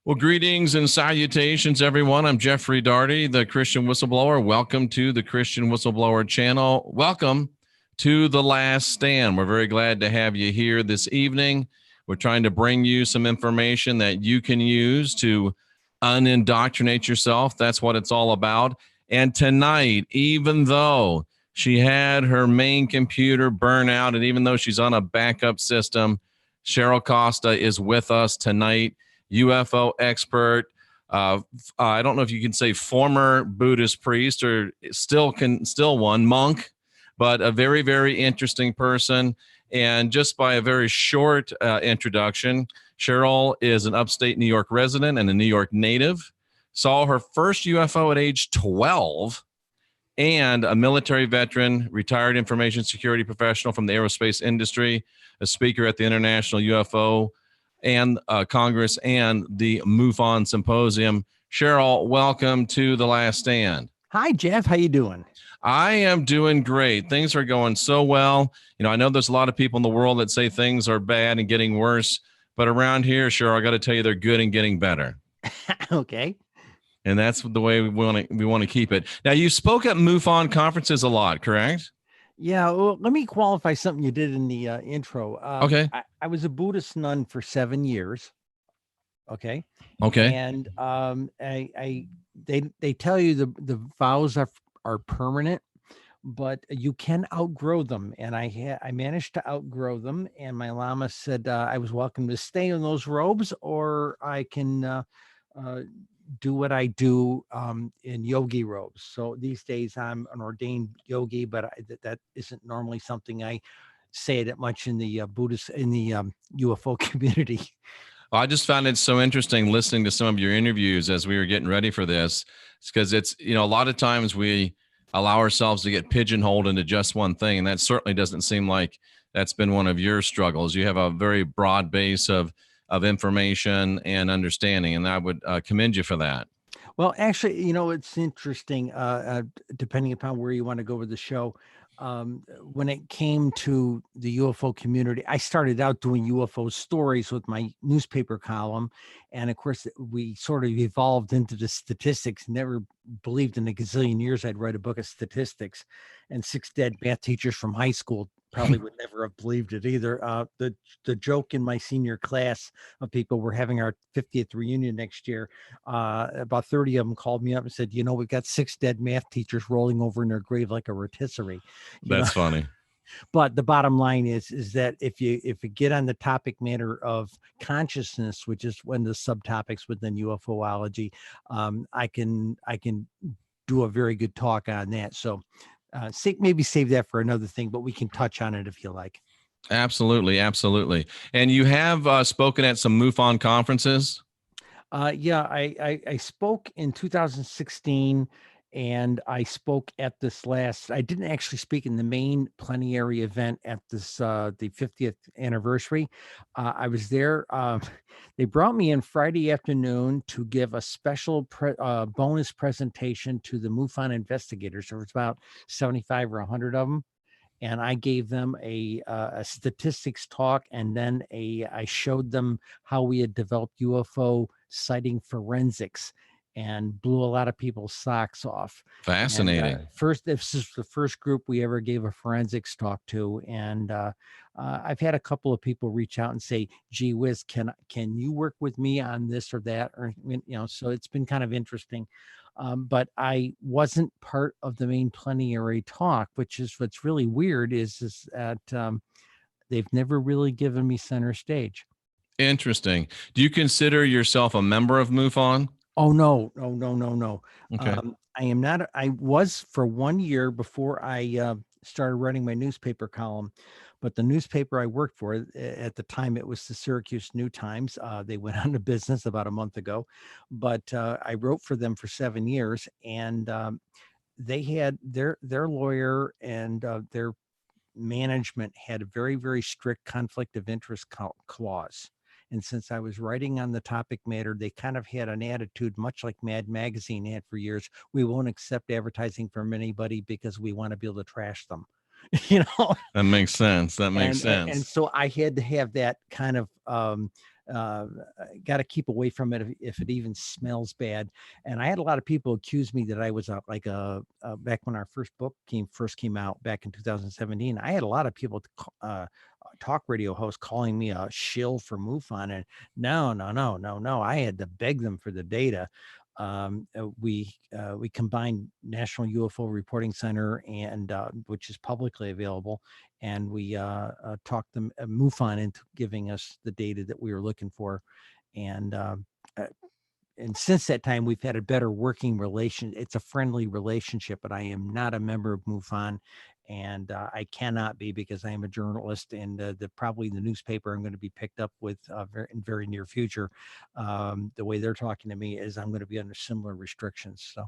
Well, greetings and salutations, everyone. I'm Jeffrey Daugherty, the Christian Whistleblower. Welcome to the Christian Whistleblower channel. Welcome to The Last Stand. We're very glad to have you here this evening. We're trying to bring you some information that you can use to unindoctrinate yourself. That's what it's all about. And tonight, even though she had her main computer burn out, and even though she's on a backup system, Cheryl Costa is with us tonight. UFO expert. I don't know if you can say former Buddhist priest or still one monk, but a very, very interesting person. And just by a very short introduction, Cheryl is an upstate New York resident and a New York native. Saw her first UFO at age 12, and a military veteran, retired information security professional from the aerospace industry, a speaker at the International UFO and Congress and the MUFON Symposium. Cheryl, welcome to The Last Stand. Hi, Jeff. How you doing? I am doing great. Things are going so well. You know, I know there's a lot of people in the world that say things are bad and getting worse, but around here, Cheryl, I got to tell you, they're good and getting better. Okay. And that's the way we want to keep it. Now, you spoke at MUFON conferences a lot, correct? Yeah, well, let me qualify something you did in the intro. Okay. I was a Buddhist nun for 7 years. Okay. Okay. And they tell you the vows are permanent, but you can outgrow them. And I managed to outgrow them. And my Lama said I was welcome to stay in those robes, or I can do what I do in yogi robes. So these days I'm an ordained yogi, but that isn't normally something I say that much in the Buddhist, in the UFO community. I just found it so interesting listening to some of your interviews as we were getting ready for this. It's because it's, you know, a lot of times we allow ourselves to get pigeonholed into just one thing. And that certainly doesn't seem like that's been one of your struggles. You have a very broad base of information and understanding, and I would commend you for that. Well, actually, you know, it's interesting, depending upon where you want to go with the show. When it came to the UFO community, I started out doing UFO stories with my newspaper column. And of course, we sort of evolved into the statistics. Never believed in a gazillion years I'd write a book of statistics. And 6 dead math teachers from high school probably would never have believed it either. The joke in my senior class of people, we're having our 50th reunion next year. About 30 of them called me up and said, you know, we've got 6 dead math teachers rolling over in their grave like a rotisserie. That's funny. But the bottom line is that if you get on the topic matter of consciousness, which is one of the subtopics within UFOlogy, I can do a very good talk on that. So maybe save that for another thing, but we can touch on it if you like. Absolutely. Absolutely. And you have spoken at some MUFON conferences? Yeah, I spoke in 2016, and I spoke at this I didn't actually speak in the main plenary event at this, the 50th anniversary. I was there. They brought me in Friday afternoon to give a special bonus presentation to the MUFON investigators. There was about 75 or 100 of them. And I gave them a statistics talk, and then I showed them how we had developed UFO sighting forensics, and blew a lot of people's socks off. Fascinating. And, this is the first group we ever gave a forensics talk to, and I've had a couple of people reach out and say, "Gee whiz, can you work with me on this or that?" Or so it's been kind of interesting. But I wasn't part of the main plenary talk, which is what's really weird is that they've never really given me center stage. Interesting. Do you consider yourself a member of MUFON? Oh, no. Okay. I am not. I was for 1 year before I started writing my newspaper column. But the newspaper I worked for at the time, it was the Syracuse New Times. They went out of business about a month ago, but I wrote for them for 7 years, and they had their lawyer and their management had a very, very strict conflict of interest clause. And since I was writing on the topic matter, they kind of had an attitude, much like Mad Magazine had for years. We won't accept advertising from anybody because we want to be able to trash them. That makes sense. That makes sense. And so I had to have that kind of got to keep away from it if it even smells bad. And I had a lot of people accuse me that I was back when our first book first came out back in 2017. I had a lot of people talk radio hosts calling me a shill for MUFON, and no. I had to beg them for the data. We combined National UFO Reporting Center and which is publicly available, and we talked them MUFON into giving us the data that we were looking for, and since that time we've had a better working relation. It's a friendly relationship, but I am not a member of MUFON, and I cannot be, because I am a journalist, and probably the newspaper I'm going to be picked up with in very near future. The way they're talking to me is I'm going to be under similar restrictions. So.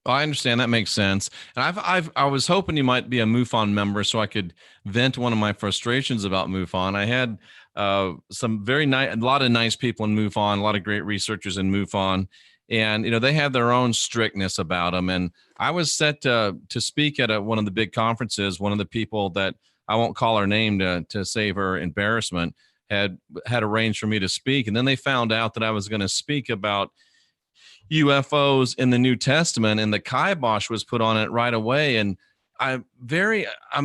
I understand. That makes sense. And I was hoping you might be a MUFON member so I could vent one of my frustrations about MUFON. I had some very nice, a lot of nice people in MUFON, a lot of great researchers in MUFON, and they have their own strictness about them. And I was set to speak at one of the big conferences. One of the people that I won't call her name to save her embarrassment had arranged for me to speak, and then they found out that I was going to speak about UFOs in the New Testament, and the kibosh was put on it right away. And I'm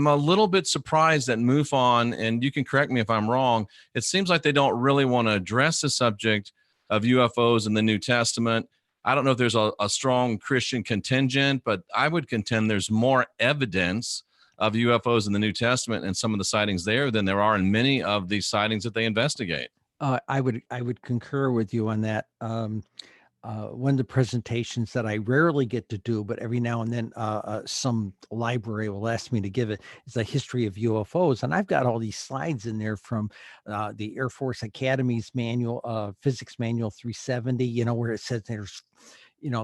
a little bit surprised that MUFON, and you can correct me if I'm wrong, it seems like they don't really want to address the subject of UFOs in the New Testament. I don't know if there's a strong Christian contingent, but I would contend there's more evidence of UFOs in the New Testament and some of the sightings there than there are in many of the sightings that they investigate. I would concur with you on that. One of the presentations that I rarely get to do, but every now and then some library will ask me to give it, is a history of UFOs. And I've got all these slides in there from the Air Force Academy's manual, Physics Manual 370, where it says there's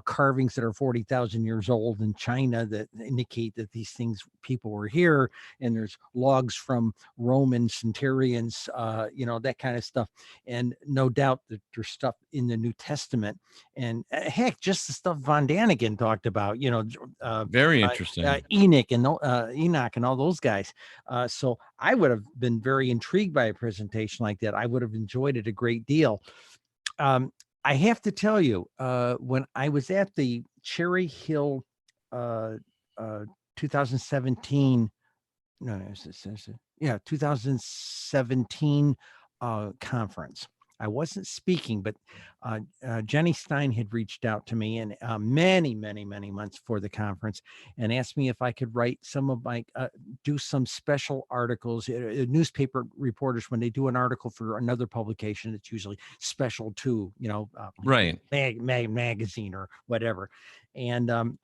carvings that are 40,000 years old in China that indicate that these people were here. And there's logs from Roman centurions, that kind of stuff. And no doubt that there's stuff in the New Testament, and heck, just the stuff Von Daniken talked about, Very interesting. Enoch and all those guys. So I would have been very intrigued by a presentation like that. I would have enjoyed it a great deal. I have to tell you, when I was at the Cherry Hill 2017, 2017 conference, I wasn't speaking, but Jenny Stein had reached out to me, and many months before the conference, and asked me if I could write some of my, do some special articles. Newspaper reporters, when they do an article for another publication, it's usually special to, right, magazine or whatever. And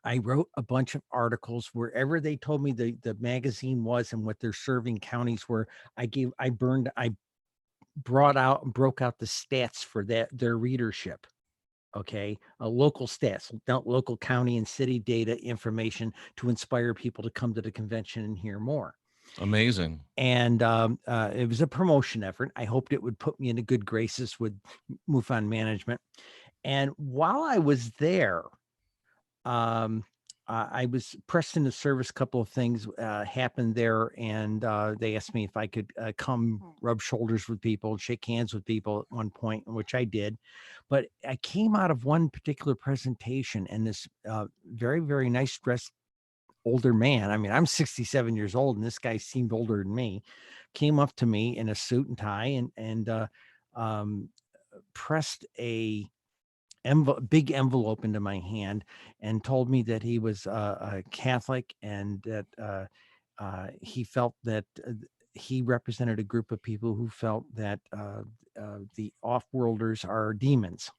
I wrote a bunch of articles wherever they told me the magazine was and what their serving counties were. I broke out the stats for their readership. Okay. Local stats, local county and city data information to inspire people to come to the convention and hear more. Amazing. And it was a promotion effort. I hoped it would put me into good graces with MUFON management. And while I was there, I was pressed into service. A couple of things happened there, and they asked me if I could come rub shoulders with people, shake hands with people at one point, which I did. But I came out of one particular presentation, and this very, very nice dressed older man, I mean, I'm 67 years old, and this guy seemed older than me, came up to me in a suit and tie and pressed a big envelope into my hand and told me that he was a Catholic, and that he felt that he represented a group of people who felt that the off-worlders are demons.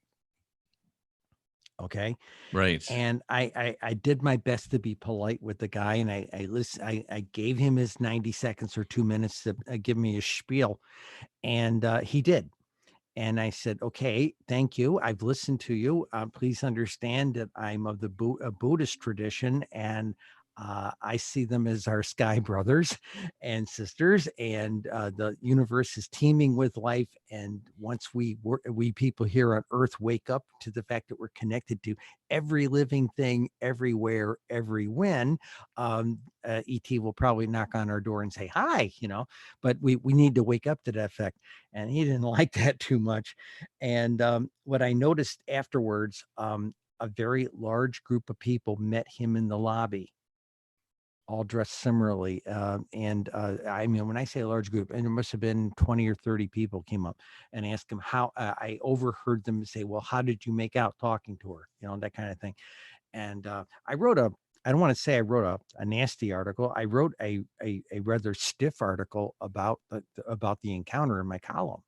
Okay. Right. And I did my best to be polite with the guy, and I gave him his 90 seconds or 2 minutes to give me a spiel, and he did. And I said, okay, thank you. I've listened to you. Please understand that I'm of the Buddhist tradition, and I see them as our sky brothers and sisters, and the universe is teeming with life. And once we people here on Earth wake up to the fact that we're connected to every living thing, everywhere, every when, ET will probably knock on our door and say hi, But we need to wake up to that fact. And he didn't like that too much. And what I noticed afterwards, a very large group of people met him in the lobby, all dressed similarly. I mean, when I say a large group, and there must have been 20 or 30 people came up and asked him how. I overheard them say, well, how did you make out talking to her? That kind of thing. And I don't want to say I wrote a nasty article. I wrote a rather stiff article about the encounter in my column.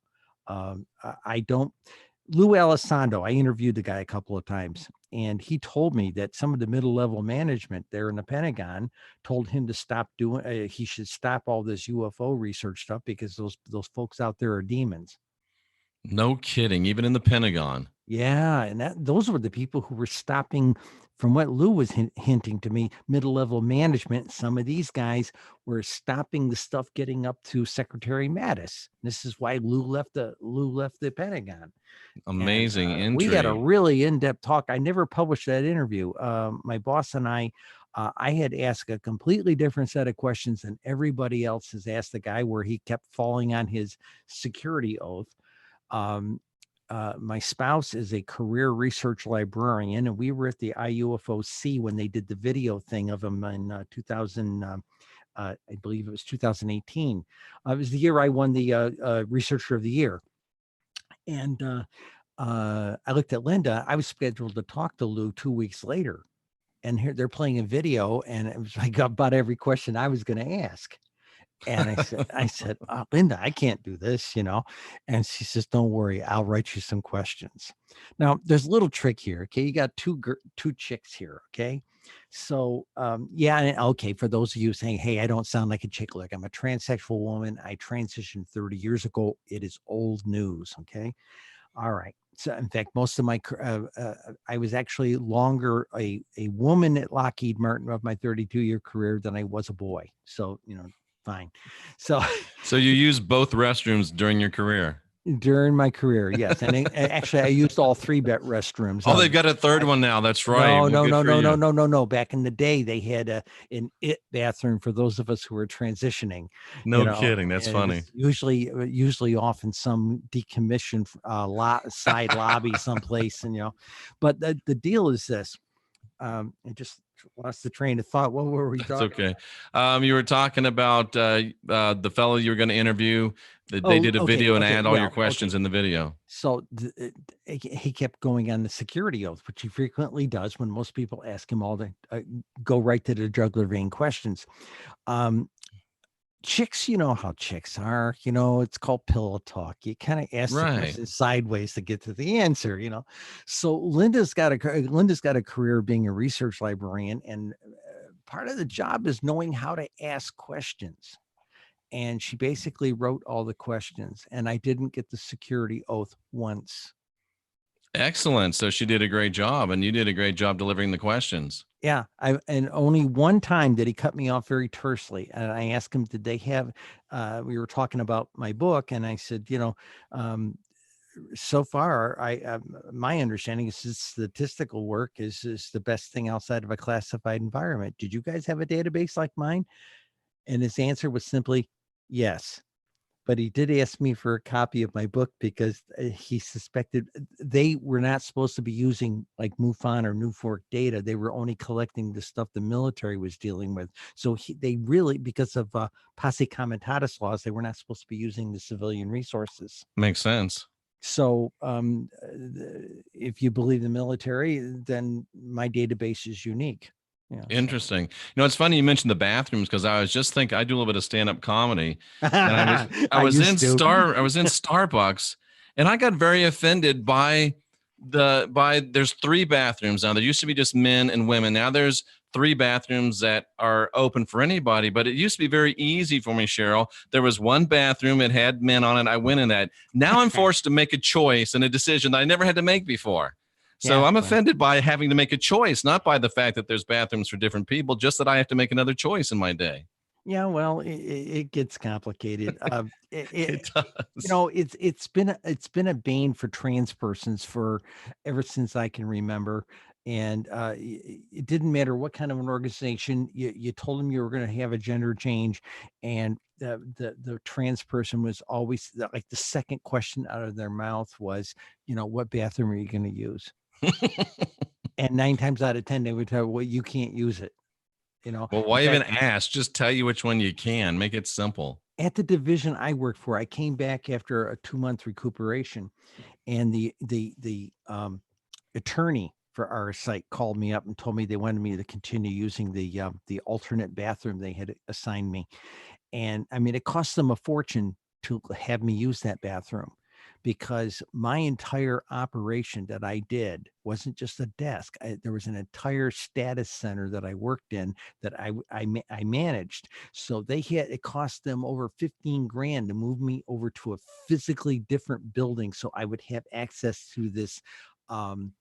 I don't. Lou Elizondo, I interviewed the guy a couple of times, and he told me that some of the middle level management there in the Pentagon told him to stop doing. He should stop all this UFO research stuff because those folks out there are demons. No kidding. Even in the Pentagon. Yeah, and those were the people who were stopping, from what Lou was hinting to me, middle level management. Some of these guys were stopping the stuff getting up to Secretary Mattis. This is why Lou left the Pentagon. Amazing And, intrigue. we had a really in-depth talk. I never published that interview. My boss and I had asked a completely different set of questions than everybody else has asked the guy, where he kept falling on his security oath. My spouse is a career research librarian, and we were at the IUFOC when they did the video thing of him in 2000. I believe it was 2018. It was the year I won the Researcher of the Year. And I looked at Linda. I was scheduled to talk to Lou 2 weeks later, and here they're playing a video, and it was like about every question I was going to ask. And I said, oh, Linda, I can't do this, And she says, don't worry, I'll write you some questions. Now, there's a little trick here. Okay, you got two chicks here. Okay, so okay. For those of you saying, hey, I don't sound like a chick. Look, I'm a transsexual woman. I transitioned 30 years ago. It is old news. Okay, all right. So, in fact, most of my I was actually longer a woman at Lockheed Martin of my 32-year career than I was a boy. So, fine. So you used both restrooms during your career? During my career, yes. And actually, I used all 3 restrooms. Oh, they've got a third one now. That's right. No. Back in the day, they had an bathroom for those of us who were transitioning. No kidding. That's funny. Usually off in some decommissioned side lobby someplace. But the deal is this. I just lost the train of thought. What were we talking okay. You were talking about the fellow you were going to interview. They did a video and add all your questions in the video. So he kept going on the security oath, which he frequently does when most people ask him all to go right to the jugular vein questions. Chicks, you know how chicks are, it's called pillow talk. You kind of ask the question sideways to get to the answer, So Linda's got a career being a research librarian, and part of the job is knowing how to ask questions. And she basically wrote all the questions, and I didn't get the security oath once. Excellent. So she did a great job, and you did a great job delivering the questions. Yeah. And only one time did he cut me off very tersely. And I asked him, did they have, we were talking about my book, and I said, so far, my understanding is this statistical work is the best thing outside of a classified environment. Did you guys have a database like mine? And his answer was simply yes. But he did ask me for a copy of my book because he suspected they were not supposed to be using like MUFON or NUFORC data. They were only collecting the stuff the military was dealing with. So they really, because of posse comitatus laws, they were not supposed to be using the civilian resources. Makes sense. So if you believe the military, then my database is unique. Yeah, interesting. It's funny you mentioned the bathrooms, because I was just thinking I do a little bit of stand-up comedy, and I was in Starbucks, and I got very offended by there's 3 bathrooms now. There used to be just men and women. Now there's 3 bathrooms that are open for anybody. But it used to be very easy for me, Cheryl. There was one bathroom, it had men on it. I went in that. Now I'm forced to make a choice and a decision that I never had to make before. So I'm offended by having to make a choice, not by the fact that there's bathrooms for different people, just that I have to make another choice in my day. Yeah, well, it gets complicated. It You does. know, it's been a bane for trans persons for ever since I can remember. And it didn't matter what kind of an organization you told them you were going to have a gender change, and the trans person was always like the second question out of their mouth was, you know, what bathroom are you going to use? And 9 times out of 10, they would tell, well, you can't use it. You know, Well, in why even fact, ask? Just tell you which one you can. Make it simple. at the division I worked for, I came back after a 2-month recuperation, and the attorney for our site called me up and told me they wanted me to continue using the alternate bathroom they had assigned me. And I mean, it cost them a fortune to have me use that bathroom, because my entire operation that I did wasn't just a desk. There was an entire status center that I worked in that I managed. So it cost them over 15 grand to move me over to a physically different building so I would have access to this um,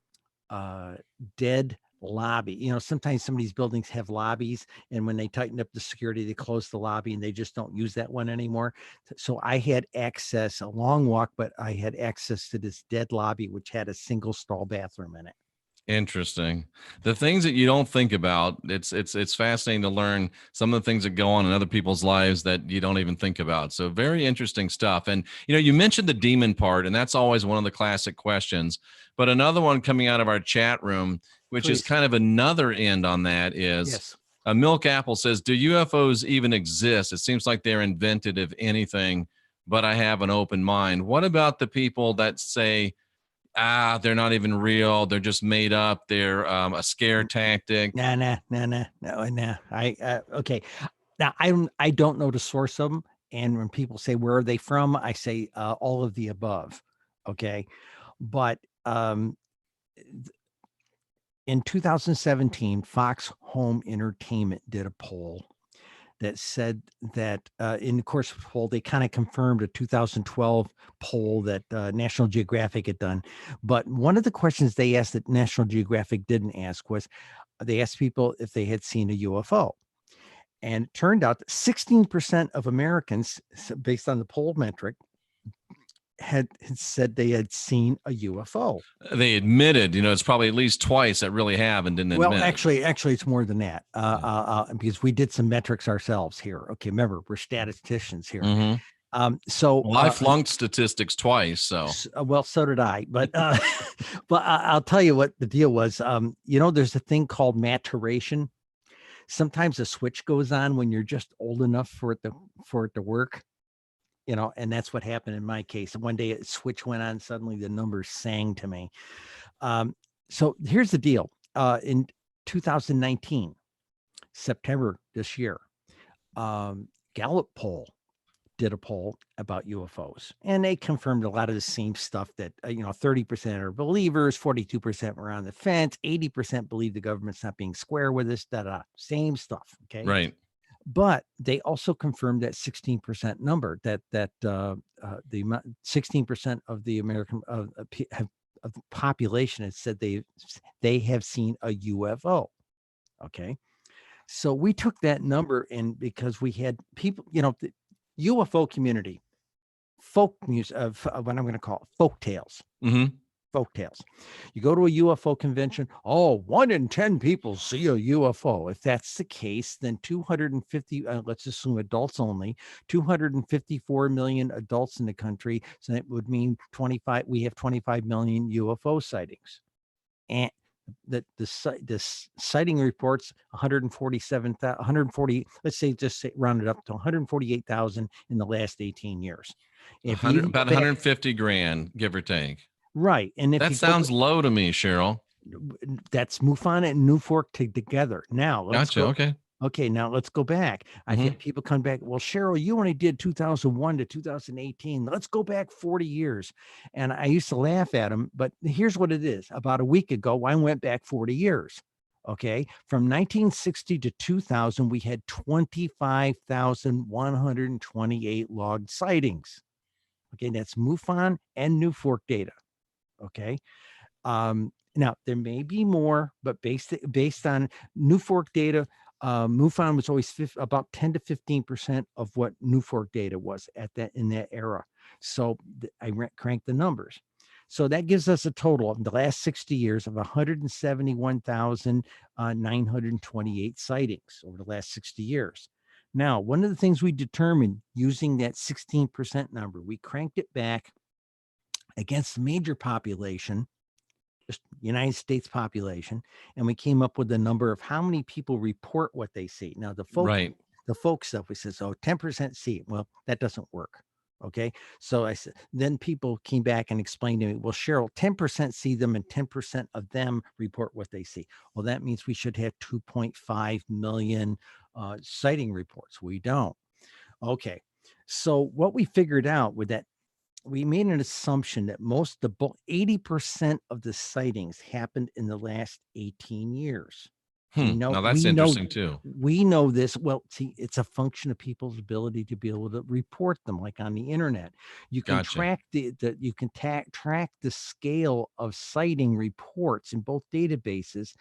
dead lobby. You know, sometimes some of these buildings have lobbies, and when they tighten up the security, they close the lobby and they just don't use that one anymore. So I had access, a long walk, but I had access to this dead lobby, which had a single stall bathroom in it. Interesting. The things that you don't think about, it's fascinating to learn some of the things that go on in other people's lives that you don't even think about. So very interesting stuff. And you mentioned the demon part, and that's always one of the classic questions. But another one coming out of our chat room, which is Please. kind of another end on that, is Yes. a Milk Apple says, "Do UFOs even exist? It seems like they're invented, if anything, but I have an open mind." What about the people that say, they're not even real, they're just made up, they're a scare tactic? Nah, nah, nah, nah, no, nah. Okay. Now I don't know the source of them, and when people say where are they from, I say all of the above. Okay, but in 2017, Fox Home Entertainment did a poll that said that, in the course of the poll, they kind of confirmed a 2012 poll that National Geographic had done. But one of the questions they asked that National Geographic didn't ask was, they asked people if they had seen a UFO. And it turned out that 16% of Americans, based on the poll metric, had said they had seen a UFO. They admitted, it's probably at least twice that really have and didn't Well, admit it. actually, it's more than that, Yeah. because we did some metrics ourselves here. Okay, remember, we're statisticians here. Mm-hmm. So, Well, I flunked statistics twice, so. well, so did I. But but I'll tell you what the deal was. There's a thing called maturation. Sometimes a switch goes on when you're just old enough for it to work. And that's what happened in my case. One day a switch went on, suddenly the numbers sang to me. So here's the deal. In 2019, September this year, Gallup poll did a poll about UFOs, and they confirmed a lot of the same stuff that 30% are believers, 42% were on the fence, 80% believe the government's not being square with us. Same stuff. Okay. Right. But they also confirmed that 16% number, that the 16% of the American of the population has said they have seen a UFO. Okay, so we took that number, and because we had people, the UFO community, folk music of what I'm going to call folk tales. Mm-hmm. Folk tales. You go to a UFO convention, 1 in 10 people see a UFO. If that's the case, then 250, let's assume adults only, 254 million adults in the country. So that would mean we have 25 million UFO sightings. And the sighting reports 140, let's say, round it up to 148,000 in the last 18 years. If you About 150 grand, give or take. Right. And if that sounds low to me, Cheryl. That's MUFON and Newfork together. Now let's Gotcha. go. Okay. Okay, now let's go back. I've Mhm. had people come back. Well, Cheryl, you only did 2001 to 2018. Let's go back 40 years. And I used to laugh at them, but here's what it is. About a week ago, I went back 40 years. Okay. From 1960 to 2000, we had 25,128 logged sightings. Okay. That's MUFON and Newfork data. Okay. Now, there may be more, but based on New Fork data, MUFON was always about 10 to 15% of what New Fork data was in that era. So I cranked the numbers. So that gives us a total of the last 60 years of 171,928 sightings over the last 60 years. Now, one of the things we determined using that 16% number, we cranked it back against the major population, just United States population, and we came up with the number of how many people report what they see. Now, the folk stuff, we said, so 10% see it. Well, that doesn't work. Okay. So I said, then people came back and explained to me, well, Cheryl, 10% see them and 10% of them report what they see. Well, that means we should have 2.5 million sighting reports. We don't. Okay. So what we figured out with that, we made an assumption that 80% of the sightings happened in the last 18 years. Now that's interesting too. We know this. Well, see, it's a function of people's ability to be able to report them, like on the internet. You can track track the scale of sighting reports in both databases.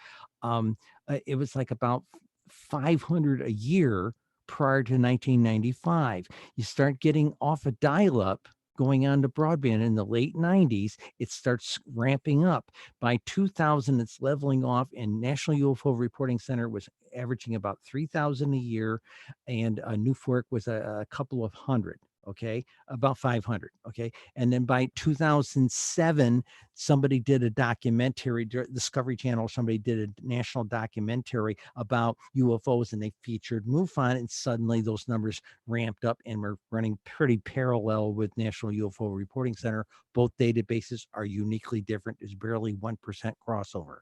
It was like about 500 a year prior to 1995. You start getting off a dial-up going on to broadband in the late 90s, it starts ramping up. By 2000, it's leveling off, and National UFO Reporting Center was averaging about 3,000 a year, and New Fork was a couple of hundred. Okay, about 500. Okay, and then by 2007, somebody did a documentary, Discovery Channel, somebody did a national documentary about UFOs, and they featured MUFON, and suddenly those numbers ramped up and we're running pretty parallel with National UFO Reporting Center. Both databases are uniquely different. There's barely 1% crossover.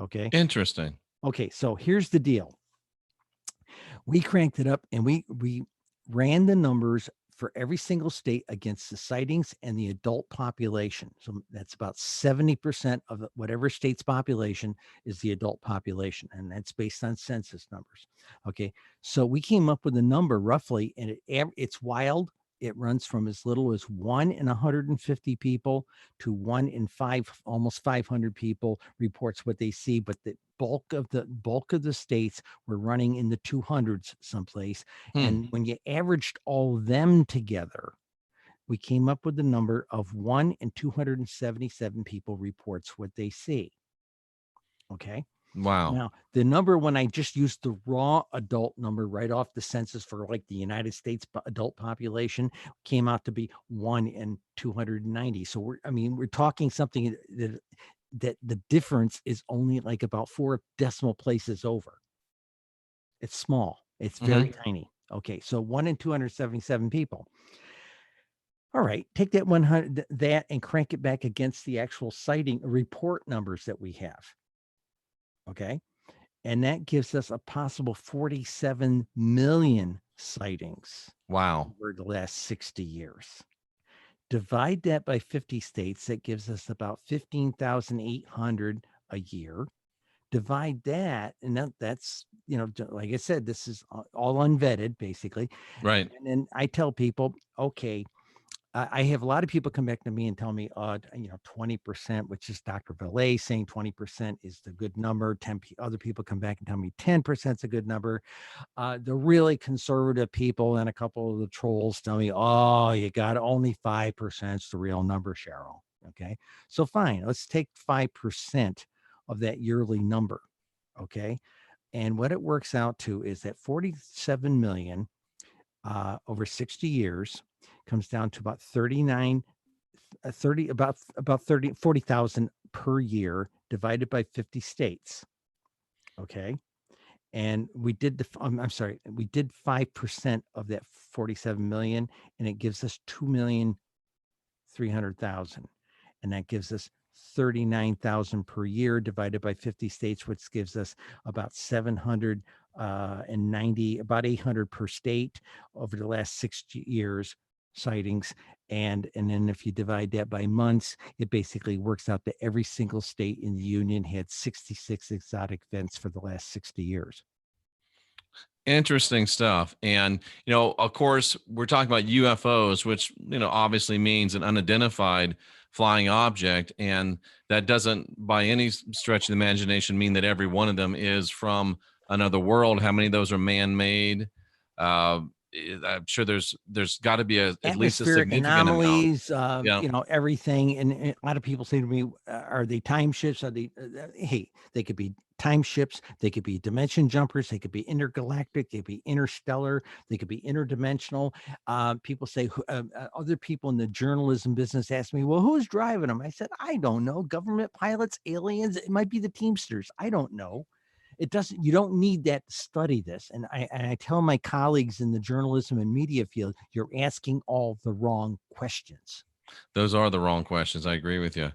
Okay. Interesting. Okay. So here's the deal. We cranked it up and we ran the numbers for every single state against the sightings and the adult population. So that's about 70% of whatever state's population is the adult population. And that's based on census numbers. Okay. So we came up with a number roughly, and it's wild. It runs from as little as 1 in 150 people to 1 in 5, almost 500 people reports what they see. But the bulk of the states were running in the 200s someplace. And when you averaged all of them together, we came up with the number of 1 in 277 people reports what they see. Okay. Wow. Now, the number, when I just used the raw adult number right off the census for like the United States adult population, came out to be 1 in 290. So we're talking something that the difference is only like about 4 decimal places over. It's small. It's very tiny. Okay. So 1 in 277 people. All right. Take that 100, that and crank it back against the actual sighting report numbers that we have. Okay. And that gives us a possible 47 million sightings. Wow. Over the last 60 years. Divide that by 50 states. That gives us about 15,800 a year. Divide that, and that's, like I said, this is all unvetted, basically. Right. And then I tell people, okay, I have a lot of people come back to me and tell me, 20%, which is Dr. Valet saying 20% is the good number. Other people come back and tell me 10% is a good number. The really conservative people and a couple of the trolls tell me, oh, you got only 5% is the real number, Cheryl. Okay. So fine, let's take 5% of that yearly number. Okay. And what it works out to is that 47 million over 60 years comes down to about 40,000 per year divided by 50 states. Okay. And we did we did 5% of that 47 million, and it gives us 2,300,000. And that gives us 39,000 per year divided by 50 states, which gives us about 790, about 800 per state over the last 60 years sightings. And then if you divide that by months, it basically works out that every single state in the union had 66 exotic events for the last 60 years. Interesting stuff. And, of course, we're talking about UFOs, which, obviously means an unidentified flying object. And that doesn't by any stretch of the imagination mean that every one of them is from another world. How many of those are man-made? I'm sure there's got to be at least a Atmospheric significant amount. anomalies, Yeah. everything. And a lot of people say to me, are they time shifts? Are they, hey, they could be time shifts. They could be dimension jumpers. They could be intergalactic. They could be interstellar. They could be interdimensional. People say, other people in the journalism business ask me, well, who's driving them? I said, I don't know. Government pilots, aliens. It might be the Teamsters. I don't know. It doesn't, you don't need that to study this. And I tell my colleagues in the journalism and media field, you're asking all the wrong questions. Those are the wrong questions. I agree with you.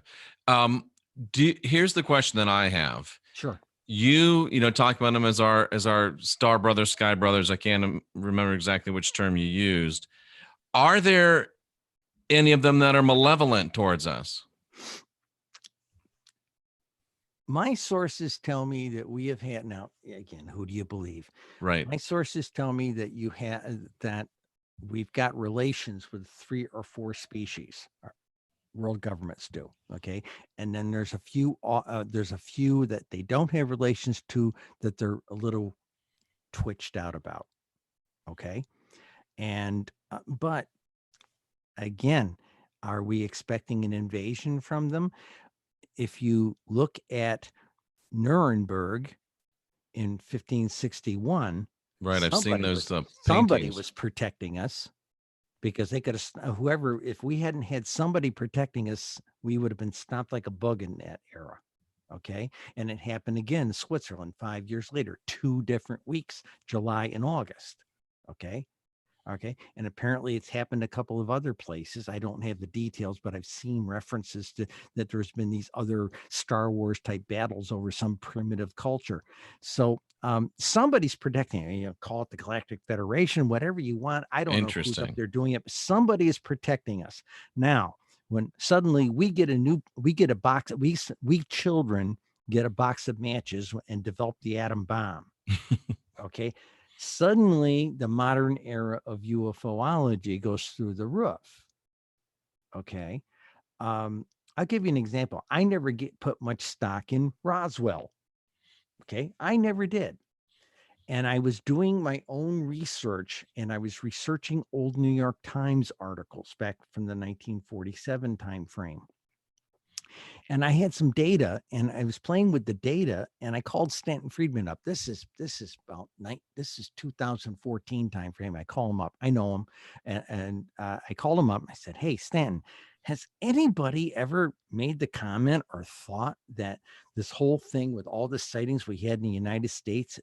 Here's the question that I have. Sure. You talk about them as our star brothers, sky brothers. I can't remember exactly which term you used. Are there any of them that are malevolent towards us? My sources tell me that we have had, now again, who do you believe? Right. My sources tell me that that we've got relations with 3 or 4 species. World governments do. Okay. And then there's a few that they don't have relations to, that they're a little twitched out about. Okay. And, but again, are we expecting an invasion from them? If you look at Nuremberg in 1561, right, I've seen those somebody paintings. was protecting us, because they could have, whoever, if we hadn't had somebody protecting us, we would have been stomped like a bug in that era. Okay. And it happened again in Switzerland 5 years later, 2 different weeks, July and August. Okay. Okay. And apparently it's happened a couple of other places. I don't have the details, but I've seen references to that there's been these other Star Wars type battles over some primitive culture. So somebody's protecting it. Call it the Galactic Federation, whatever you want. I don't know who's up there doing it, but somebody is protecting us. Now, when suddenly we get a box, we children get a box of matches and develop the atom bomb. Okay. Suddenly the modern era of UFOlogy goes through the roof. Okay. I'll give you an example. I never put much stock in Roswell. Okay. I never did. And I was doing my own research, and I was researching old New York Times articles back from the 1947 timeframe. And I had some data, and I was playing with the data, and I called Stanton Friedman up. This is 2014 timeframe. I call him up. I know him, and I called him up. I said, "Hey, Stanton, has anybody ever made the comment or thought that this whole thing with all the sightings we had in the United States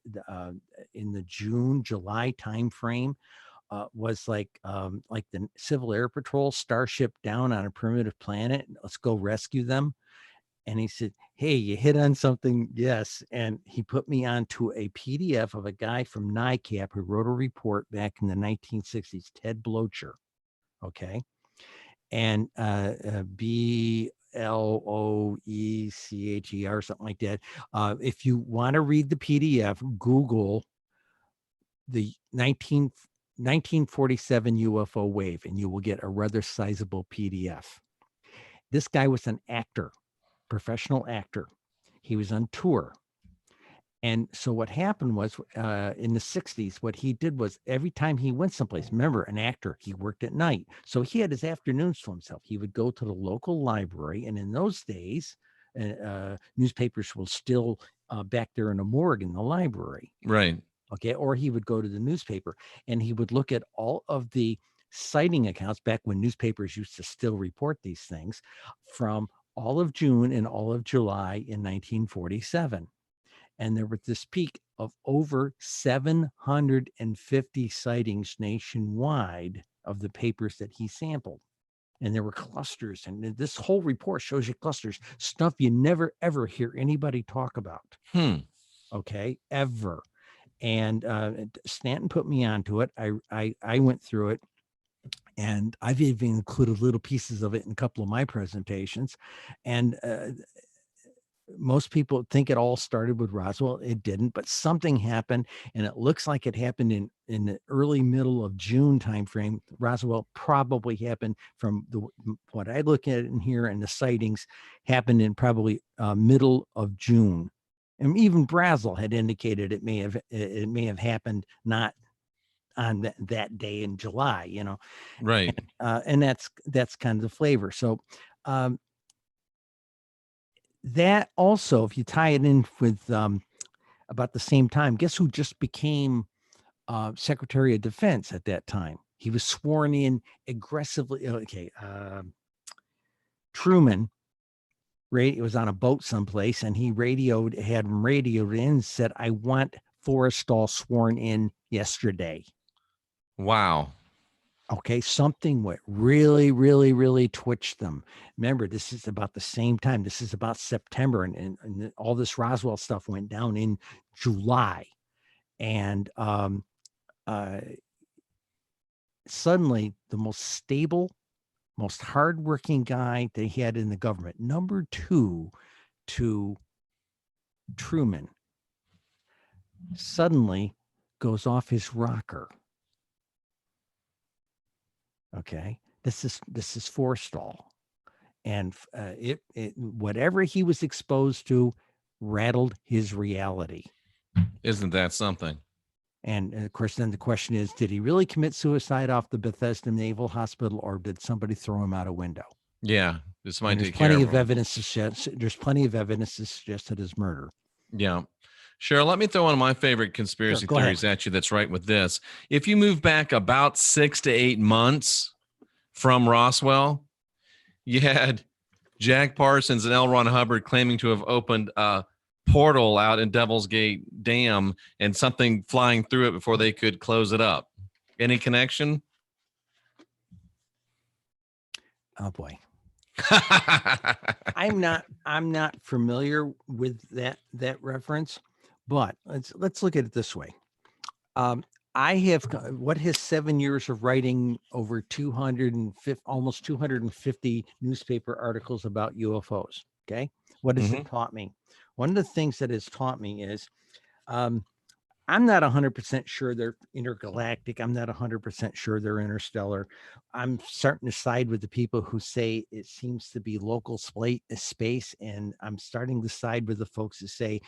in the June-July timeframe was like the Civil Air Patrol starship down on a primitive planet? Let's go rescue them." And he said, "Hey, you hit on something." Yes. And he put me onto a PDF of a guy from NICAP who wrote a report back in the 1960s, Ted Blocher. Okay. And BLOECHER, something like that. If you want to read the PDF, Google the 1947 UFO wave, and you will get a rather sizable PDF. This guy was an actor, professional actor. He was on tour. And so what happened was in the 60s, what he did was every time he went someplace, remember, an actor, he worked at night. So he had his afternoons to himself. He would go to the local library. And in those days, newspapers were still back there in a morgue in the library. Right. Okay. Or he would go to the newspaper, and he would look at all of the sighting accounts back when newspapers used to still report these things from all of June and all of July in 1947. And there was this peak of over 750 sightings nationwide of the papers that he sampled. And there were clusters. And this whole report shows you clusters, stuff you never, ever hear anybody talk about. Okay, ever. And Stanton put me onto it. I went through it. And I've even included little pieces of it in a couple of my presentations. And most people think it all started with Roswell. It didn't, but something happened, and it looks like it happened in the early middle of June timeframe. Roswell probably happened from what I look at in here, and the sightings happened in probably middle of June, and even Brazel had indicated it may have happened not on that day in July, Right. and that's kind of the flavor. So. Um, that also, if you tie it in with about the same time, guess who just became Secretary of Defense at that time? He was sworn in aggressively. Okay, Truman. It was on a boat someplace, and he had him radioed in and said, "I want Forrestal sworn in yesterday." Wow. Okay, something what really, really, really twitched them. Remember, this is about the same time. This is about September, and all this Roswell stuff went down in July, and suddenly the most stable, most hardworking guy they had in the government, number 2 to Truman, suddenly goes off his rocker. Okay, this is Forrestal. And it whatever he was exposed to rattled his reality. Isn't that something? And of course, then the question is, did he really commit suicide off the Bethesda Naval Hospital, or did somebody throw him out a window? Yeah, this might And there's take care plenty of of him. evidence to suggest it is murder. Yeah. Cheryl, let me throw one of my favorite conspiracy Go ahead. theories at you that's right with this. If you move back about 6 to 8 months from Roswell, you had Jack Parsons and L. Ron Hubbard claiming to have opened a portal out in Devil's Gate Dam and something flying through it before they could close it up. Any connection? Oh boy. I'm not familiar with that reference, but let's look at it this way. I have what his 7 years of writing over 250, almost 250 newspaper articles about UFOs. Okay. What has it taught me? One of the things that has taught me is, I'm not 100% sure they're intergalactic. I'm not 100% sure they're interstellar. I'm starting to side with the people who say it seems to be local space. And I'm starting to side with the folks that say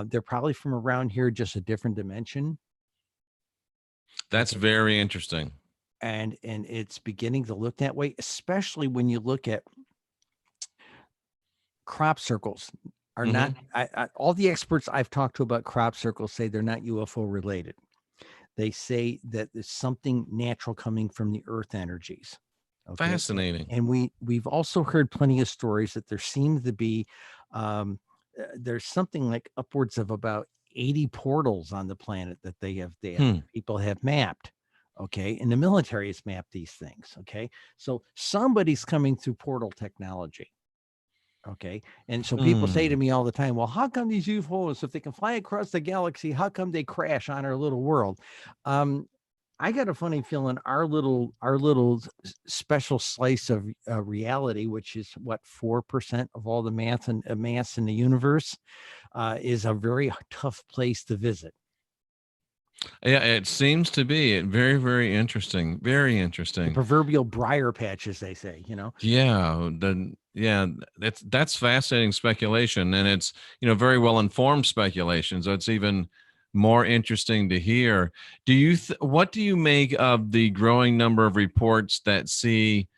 they're probably from around here, just a different dimension. That's very interesting. And it's beginning to look that way, especially when you look at crop circles are not, all the experts I've talked to about crop circles say they're not UFO related. They say that there's something natural coming from the earth energies. Okay. Fascinating. And we've also heard plenty of stories that there seems to be, there's something like upwards of about 80 portals on the planet that people have mapped. Okay. And the military has mapped these things. Okay. So somebody's coming through portal technology. Okay. And so people say to me all the time, well, how come these UFOs, if they can fly across the galaxy, how come they crash on our little world? I got a funny feeling our little special slice of reality, which is what 4% of all the mass in the universe, is a very tough place to visit. Yeah, it seems to be very, very interesting. Very interesting. The proverbial briar patch, as they say, Yeah, that's fascinating speculation, and it's very well informed speculation. So it's even more interesting to hear. What do you make of the growing number of reports that see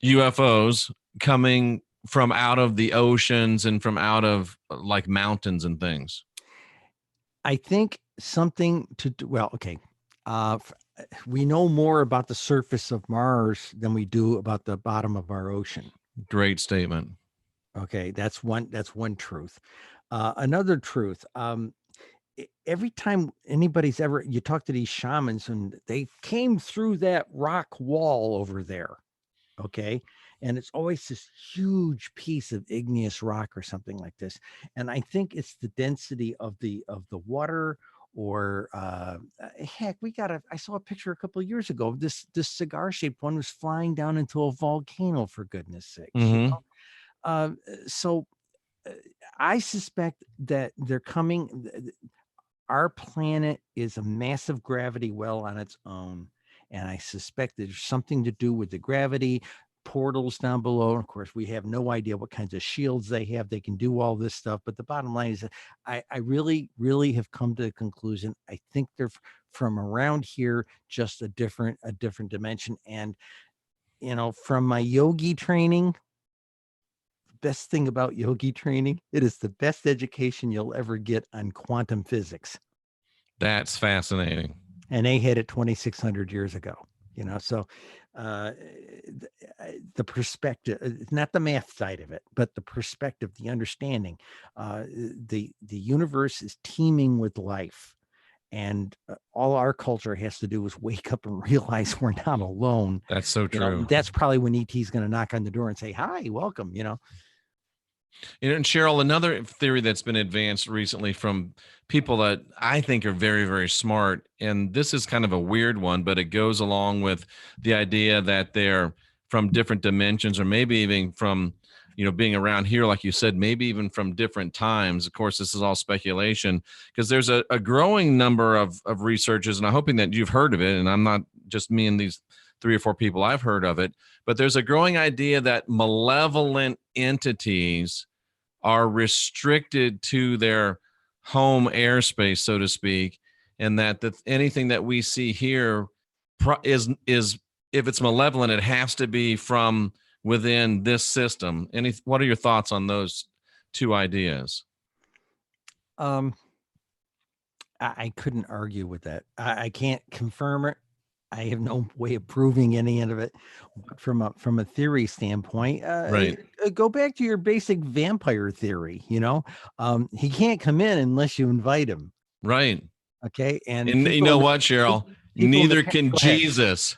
UFOs coming from out of the oceans and from out of like mountains and things? I think something to do. Well, okay. We know more about the surface of Mars than we do about the bottom of our ocean. Great statement. Okay, that's one truth. Another truth. Every time you talk to these shamans and they came through that rock wall over there. Okay. And it's always this huge piece of igneous rock or something like this. And I think it's the density of the water, or heck, I saw a picture a couple of years ago of this cigar shaped one was flying down into a volcano, for goodness sakes. So I suspect that they're coming. Our planet is a massive gravity well on its own. And I suspect there's something to do with the gravity portals down below. Of course, we have no idea what kinds of shields they have. They can do all this stuff. But the bottom line is that I really, really have come to the conclusion. I think they're from around here, just a different dimension. And, from my yogi training, best thing about yogi training, it is the best education you'll ever get on quantum physics. That's fascinating. And they had it 2,600 years ago, so the perspective, not the math side of it, but the perspective, the understanding, the universe is teeming with life. And all our culture has to do is wake up and realize we're not alone. That's so true. That's probably when ET is going to knock on the door and say, hi, welcome, And Cheryl, another theory that's been advanced recently from people that I think are very, very smart, and this is kind of a weird one, but it goes along with the idea that they're from different dimensions, or maybe even from, being around here, like you said, maybe even from different times. Of course, this is all speculation, because there's a growing number of researchers, and I'm hoping that you've heard of it, and I'm not just me and these 3 or 4 people I've heard of it, but there's a growing idea that malevolent entities are restricted to their home airspace, so to speak, and that anything that we see here is if it's malevolent, it has to be from within this system. What are your thoughts on those 2 ideas? I couldn't argue with that. I can't confirm it. I have no way of proving any of it. But from a theory standpoint, Right. Go back to your basic vampire theory. He can't come in unless you invite him. Right. Okay. And you know what, Cheryl? Neither can Jesus.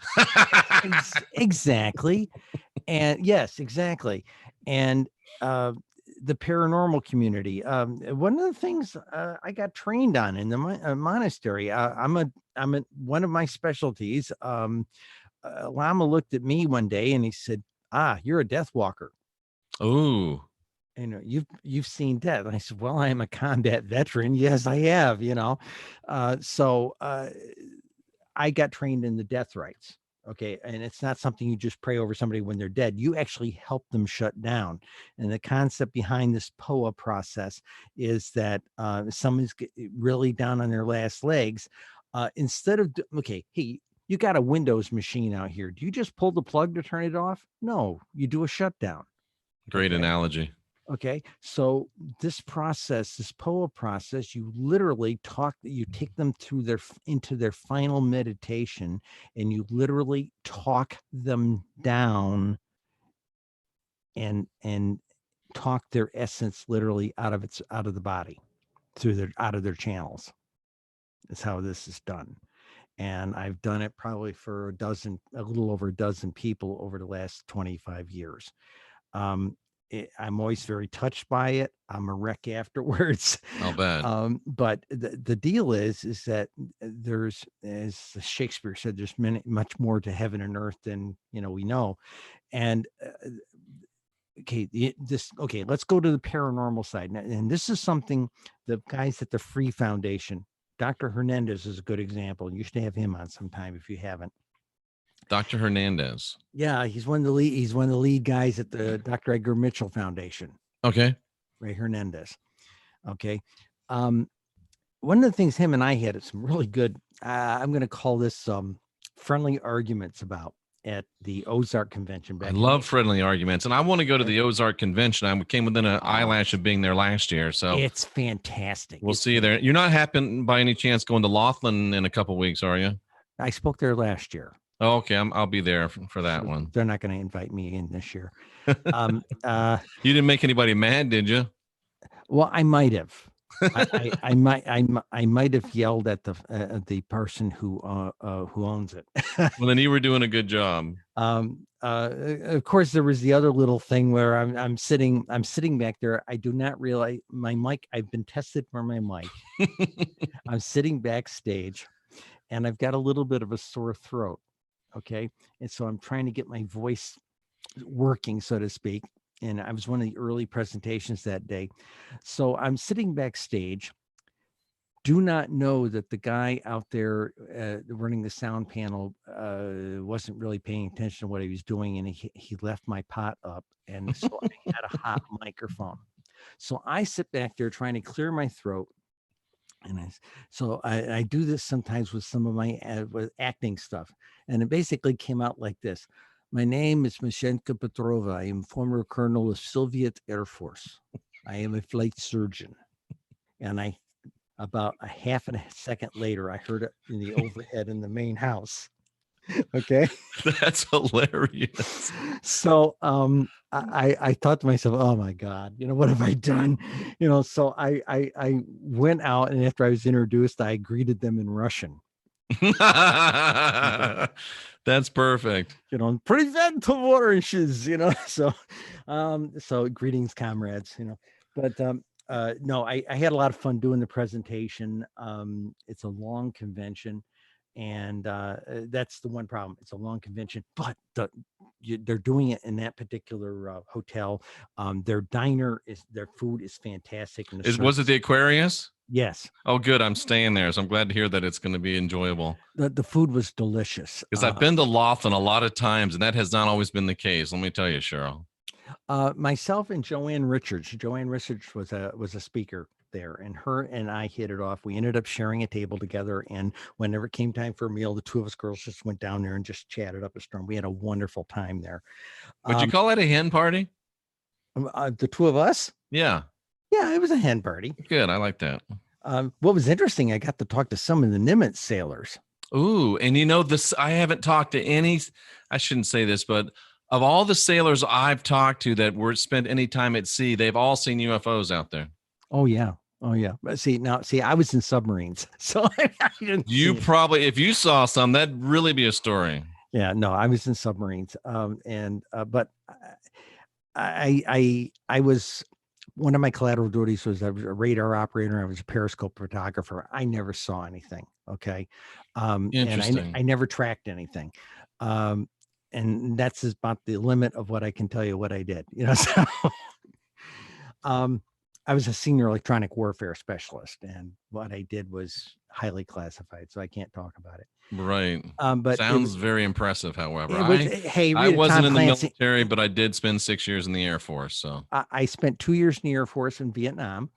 Exactly. And yes, exactly. And the paranormal community. One of the things I got trained on in the monastery, one of my specialties. Lama looked at me one day and he said, you're a death walker. Ooh. You've seen death. And I said, well, I am a combat veteran. Yes, I have, so I got trained in the death rites. Okay. And it's not something you just pray over somebody when they're dead. You actually help them shut down. And the concept behind this POA process is that someone's really down on their last legs. Instead of, hey, you got a Windows machine out here. Do you just pull the plug to turn it off? No, you do a shutdown. Great analogy. Okay. So this process, this POA process, you literally take them into their final meditation, and you literally talk them down and talk their essence literally out of the body out of their channels. That's how this is done. And I've done it probably for a little over a dozen people over the last 25 years. I'm always very touched by it. I'm a wreck afterwards. I'll bet. But the deal is that there's, as Shakespeare said, there's much more to heaven and earth than we know. And let's go to the paranormal side. And this is something the guys at the Free Foundation, Dr. Hernandez is a good example. You should have him on sometime if you haven't. Dr. Hernandez. Yeah, he's one of the lead guys at the Dr. Edgar Mitchell Foundation. Okay. Ray Hernandez. Okay. One of the things him and I had some really good, I'm going to call this friendly arguments about at the Ozark convention. I love friendly arguments, and I want to go to the Ozark convention. I came within an eyelash of being there last year, so it's fantastic. We'll see you there. You're not happen by any chance going to Laughlin in a couple of weeks, are you? I spoke there last year. Oh, okay. I'll be there for that one. They're not going to invite me in this year. You didn't make anybody mad, did you? Well, I might have. I might have yelled at the person who owns it. Well, then you were doing a good job. Of course, there was the other little thing where I'm sitting back there. I do not realize my mic. I've been tested for my mic. I'm sitting backstage, and I've got a little bit of a sore throat. Okay, and so I'm trying to get my voice working, so to speak. and I was one of the early presentations that day. So I'm sitting backstage. Do not know that the guy out there running the sound panel wasn't really paying attention to what he was doing, and he left my pot up, and so I had a hot microphone. So I sit back there trying to clear my throat, and I do this sometimes with some of my with acting stuff, and it basically came out like this. My name is Mashenka Petrova. I am former colonel of Soviet Air Force. I am a flight surgeon. And about a half a second later, I heard it in the overhead in the main house. Okay. That's hilarious. So I thought to myself, oh my God, what have I done? So I went out, and after I was introduced, I greeted them in Russian. That's perfect. Привет, tavarishes, so greetings, comrades, but no, I had a lot of fun doing the presentation. It's a long convention, and that's the one problem. It's a long convention, but they're doing it in that particular hotel. Their food is fantastic. And Was it the Aquarius? Yes. Oh, good. I'm staying there, so I'm glad to hear that it's going to be enjoyable. The food was delicious. Because I've been to Lawton a lot of times, and that has not always been the case. Let me tell you, Cheryl. Myself and Joanne Richards. Joanne Richards was a speaker there, and her and I hit it off. We ended up sharing a table together, and whenever it came time for a meal, the two of us girls just went down there and just chatted up a storm. We had a wonderful time there. Would you call it a hen party? The two of us? Yeah. Yeah, it was a hen party. Good. I like that. What was interesting, I got to talk to some of the Nimitz sailors. Ooh, and this, I haven't talked to any, I shouldn't say this, but of all the sailors I've talked to that were spent any time at sea, they've all seen UFOs out there. Oh yeah. But see, I was in submarines, so I didn't. Probably, if you saw some, that'd really be a story. Yeah, no, I was in submarines, but I was. One of my collateral duties was I was a radar operator. I was a periscope photographer. I never saw anything. Okay. Interesting. And I never tracked anything. And that's about the limit of what I can tell you what I did, so, I was a senior electronic warfare specialist, and what I did was highly classified, so I can't talk about it. Right. But sounds very impressive. However, I wasn't in the military, but I did spend 6 years in the Air Force. So I spent 2 years in the Air Force in Vietnam,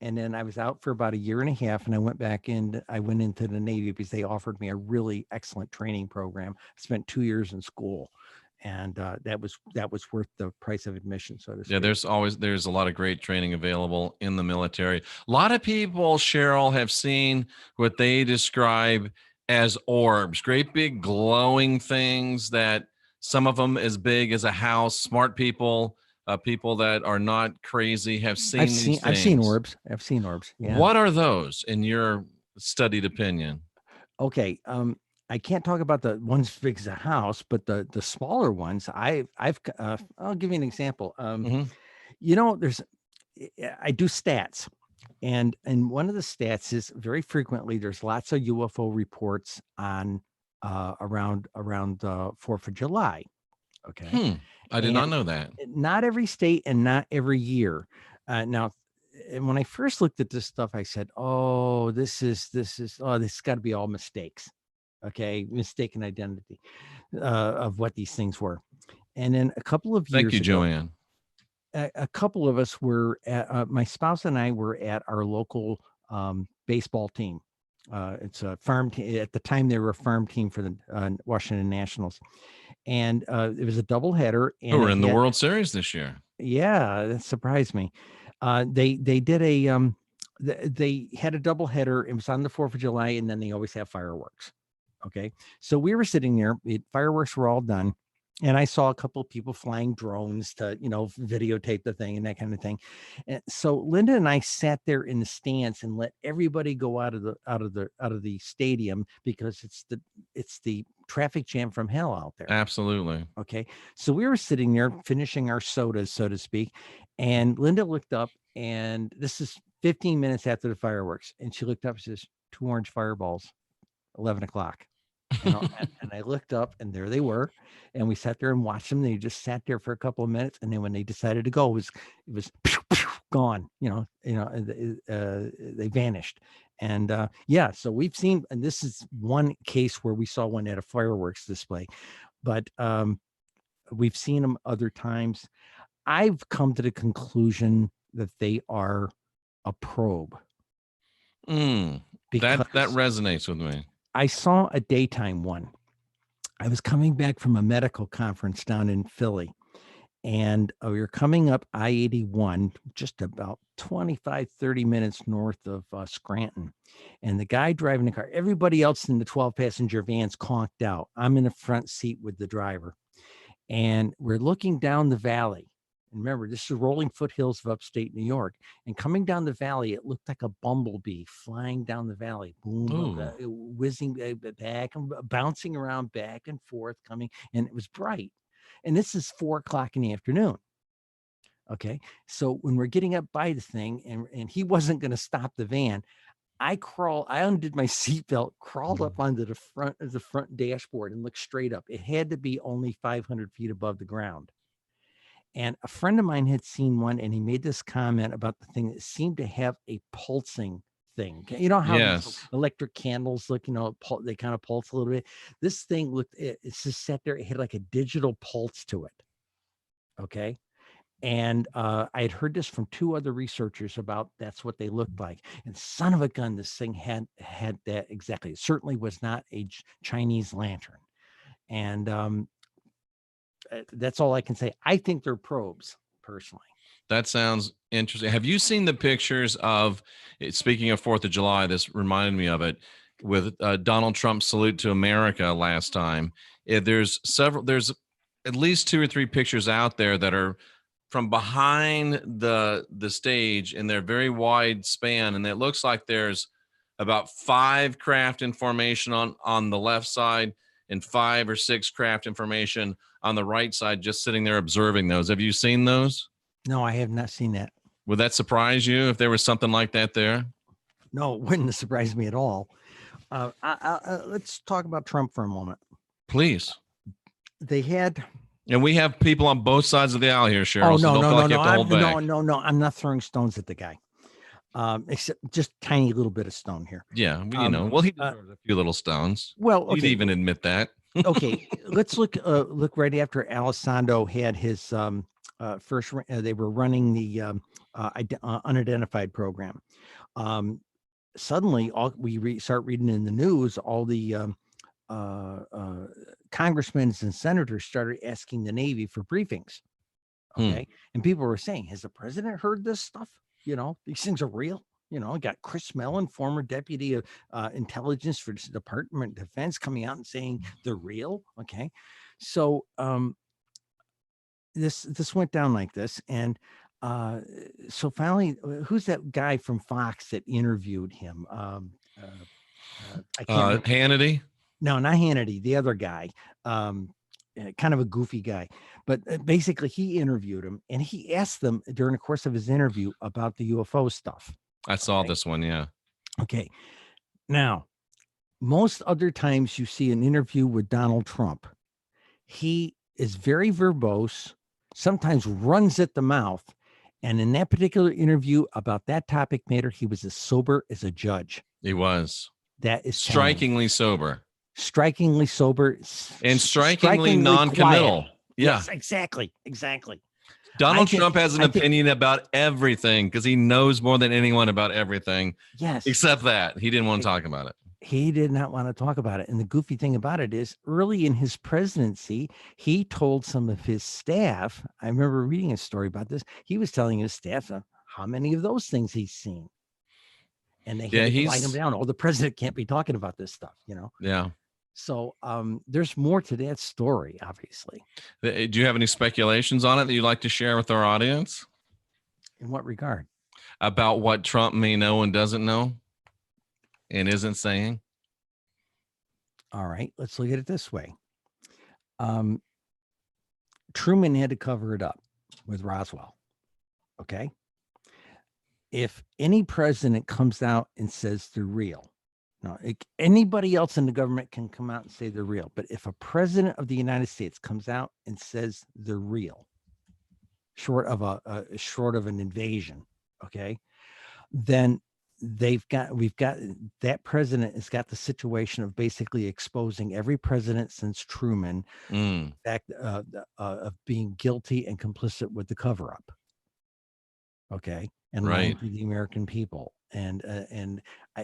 and then I was out for about a year and a half, and I went back in. I went into the Navy because they offered me a really excellent training program. I spent 2 years in school, and that was worth the price of admission, so to speak. Yeah, there's a lot of great training available in the military. A lot of people, Cheryl, have seen what they describe as orbs, great big glowing things that some of them as big as a house. Smart people, people that are not crazy, have seen these things. I've seen orbs. Yeah. What are those in your studied opinion? Okay. I can't talk about the ones as big as a house, but the smaller ones, I'll give you an example. I do stats, and one of the stats is very frequently there's lots of UFO reports on around 4th of July. Okay. I did not know that. Not every state and not every year. Now, and when I first looked at this stuff, I said, "Oh, this has got to be all mistakes." Okay, mistaken identity of what these things were. And then a couple of years Thank you, ago, Joanne. A couple of us were at, my spouse and I were at our local baseball team. It's a farm team. At the time, they were a farm team for the Washington Nationals. And it was a doubleheader. And we're in the World Series this year. Yeah, that surprised me. They did they had a doubleheader. It was on the 4th of July, and then they always have fireworks. Okay, so we were sitting there. Fireworks were all done, and I saw a couple of people flying drones to videotape the thing and that kind of thing. And so Linda and I sat there in the stands and let everybody go out of the stadium because it's the traffic jam from hell out there. Absolutely. Okay, so we were sitting there finishing our sodas, so to speak, and Linda looked up, and this is 15 minutes after the fireworks, and she looked up and says, 2 orange fireballs, 11 o'clock. And I looked up, and there they were, and we sat there and watched them. They just sat there for a couple of minutes, and then when they decided to go, it was gone. They vanished. And yeah, so we've seen, and this is one case where we saw one at a fireworks display, but we've seen them other times. I've come to the conclusion that they are a probe That because resonates with me. I saw a daytime one. I was coming back from a medical conference down in Philly, and we were coming up I-81, just about 25, 30 minutes north of Scranton. And the guy driving the car, everybody else in the 12-passenger van's conked out. I'm in the front seat with the driver, and we're looking down the valley. And remember, this is rolling foothills of upstate New York. And coming down the valley, it looked like a bumblebee flying down the valley, boom, whizzing back and bouncing around back and forth, coming, and it was bright. And this is 4:00 in the afternoon. Okay, so when we're getting up by the thing, and he wasn't going to stop the van, I undid my seatbelt, crawled up onto the front dashboard, and looked straight up. It had to be only 500 feet above the ground. And a friend of mine had seen one, and he made this comment about the thing that seemed to have a pulsing thing. You know how these electric candles look, they kind of pulse a little bit. This thing it's just sat there. It had like a digital pulse to it. Okay. And I had heard this from two other researchers about that's what they looked like. And son of a gun, this thing had that exactly. It certainly was not a Chinese lantern. And that's all I can say. I think they're probes, personally. That sounds interesting. Have you seen the pictures of, speaking of 4th of July, this reminded me of it, with Donald Trump's salute to America last time? There's at least 2 or 3 pictures out there that are from behind the stage in their very wide span. And it looks like there's about 5 craft in formation on the left side and 5 or 6 craft in formation on the right side, just sitting there observing those. Have you seen those? No, I have not seen that. Would that surprise you if there was something like that there? No, it wouldn't surprise me at all. Let's talk about Trump for a moment. Please. They had... And we have people on both sides of the aisle here, Cheryl. Oh, no, I'm not throwing stones at the guy. Except just tiny little bit of stone here. Yeah, well, he deserves a few little stones. Well, okay. He'd even admit that. Okay, let's look right after Alessandro had his first. They were running the unidentified program. Suddenly, we start reading in the news, all the congressmen and senators started asking the Navy for briefings. Okay, and people were saying, "Has the president heard this stuff? These things are real." Got Chris Mellon, former deputy of intelligence for the Department of Defense, coming out and saying they're real. Okay, so this went down like this, and so finally, who's that guy from Fox that interviewed him? I can't Hannity. No, not Hannity. The other guy. Kind of a goofy guy, but basically he interviewed him, and he asked them during the course of his interview about the UFO stuff. I saw this one. Yeah. Okay. Now, most other times you see an interview with Donald Trump, he is very verbose, sometimes runs at the mouth. And in that particular interview about that topic matter, he was as sober as a judge. He was. That is strikingly sober. Strikingly sober and strikingly non-committal. Quiet. Yes, exactly. Donald Trump has an opinion about everything because he knows more than anyone about everything. Yes. Except that he didn't want to talk about it. He did not want to talk about it. And the goofy thing about it is early in his presidency, he told some of his staff, I remember reading a story about this. He was telling his staff how many of those things he's seen. And they had to quiet him down. Oh, the president can't be talking about this stuff, Yeah. So there's more to that story, obviously. Do you have any speculations on it that you'd like to share with our audience? In what regard? About what Trump may know and doesn't know and isn't saying? All right, let's look at it this way. Truman had to cover it up with Roswell. Okay. If any president comes out and says they're real, No, anybody else in the government can come out and say they're real. But if a president of the United States comes out and says they're real, short of short of an invasion, okay, then we've got that president has got the situation of basically exposing every president since Truman, fact of being guilty and complicit with the cover up. Okay, and lying to the American people, and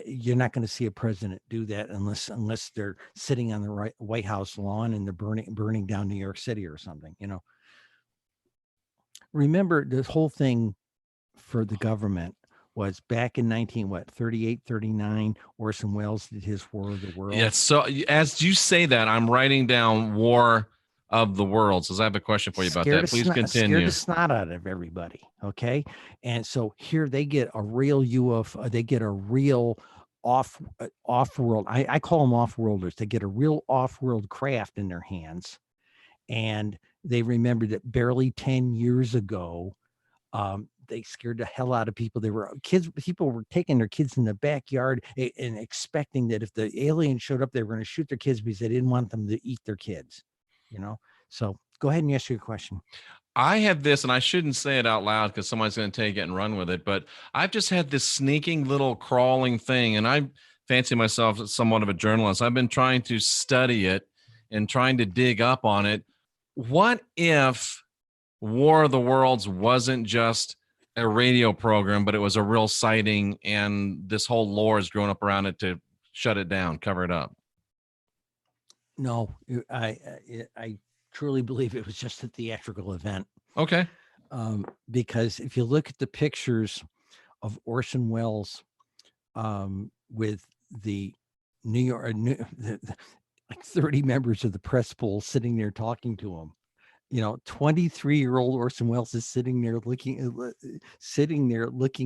you're not going to see a president do that unless they're sitting on the White House lawn and they're burning down New York City or something. Remember, this whole thing for the government was back in 38, 39. Orson Welles did his War of the Worlds. Yes. So as you say that, I'm writing down War of the Worlds. So I have a question for you about that. Please continue. Scared the snot out of everybody. Okay. And so here they get a real UFO, they get a real off-world. I call them off-worlders. They get a real off-world craft in their hands. And they remember that barely 10 years ago, they scared the hell out of people. People were taking their kids in the backyard and expecting that if the aliens showed up, they were going to shoot their kids because they didn't want them to eat their kids. So go ahead and ask your question. I have this, and I shouldn't say it out loud because somebody's going to take it and run with it, but I've just had this sneaking little crawling thing, and I fancy myself as somewhat of a journalist. I've been trying to study it and trying to dig up on it. What if War of the Worlds wasn't just a radio program, but it was a real sighting, and this whole lore is growing up around it to shut it down, cover it up? No, I truly believe it was just a theatrical event. Okay. Because if you look at the pictures of Orson Welles with the New York, like 30 members of the press pool sitting there talking to him, 23-year-old Orson Welles is sitting there looking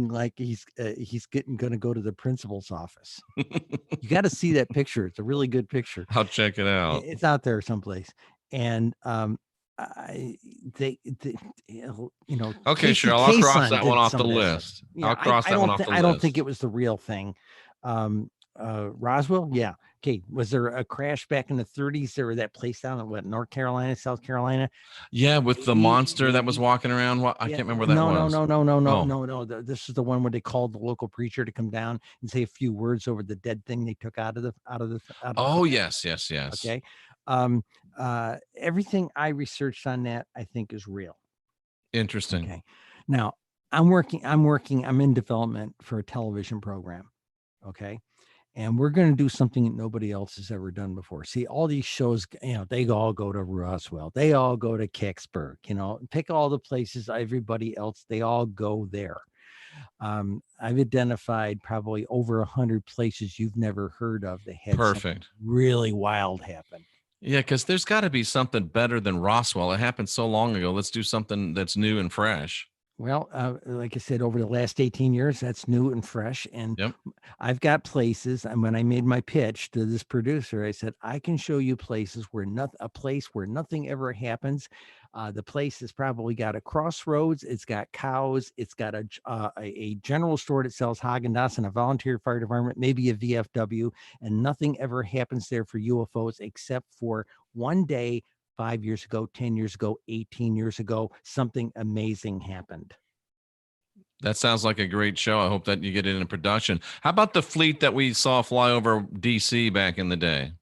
like he's going to go to the principal's office. You got to see that picture. It's a really good picture. I'll check it out. It's out there someplace. And okay, Cheryl, I'll cross that one off the list. I'll cross that one off the list. I don't think it was the real thing. Roswell, yeah. Okay, was there a crash back in the 30s? There was that place down in North Carolina, South Carolina? Yeah, with the monster that was walking around. I can't remember what that was. No. This is the one where they called the local preacher to come down and say a few words over the dead thing they took out of the. Yes. Okay. Everything I researched on that, I think, is real. Interesting. Okay. Now I'm in development for a television program. Okay. And we're going to do something that nobody else has ever done before. See, all these shows, they all go to Roswell. They all go to Kecksburg, pick all the places, everybody else, they all go there. I've identified probably over 100 places you've never heard of that had something really wild happen. Yeah, because there's got to be something better than Roswell. It happened so long ago. Let's do something that's new and fresh. Well, like I said, over the last 18 years, that's new and fresh. And I've got places. And when I made my pitch to this producer, I said, I can show you places where a place where nothing ever happens. The place has probably got a crossroads. It's got cows. It's got a general store that sells Haagen-Dazs and a volunteer fire department, maybe a VFW, and nothing ever happens there for UFOs except for one day, 5 years ago, 10 years ago, 18 years ago, something amazing happened. That sounds like a great show. I hope that you get it in production. How about the fleet that we saw fly over DC back in the day?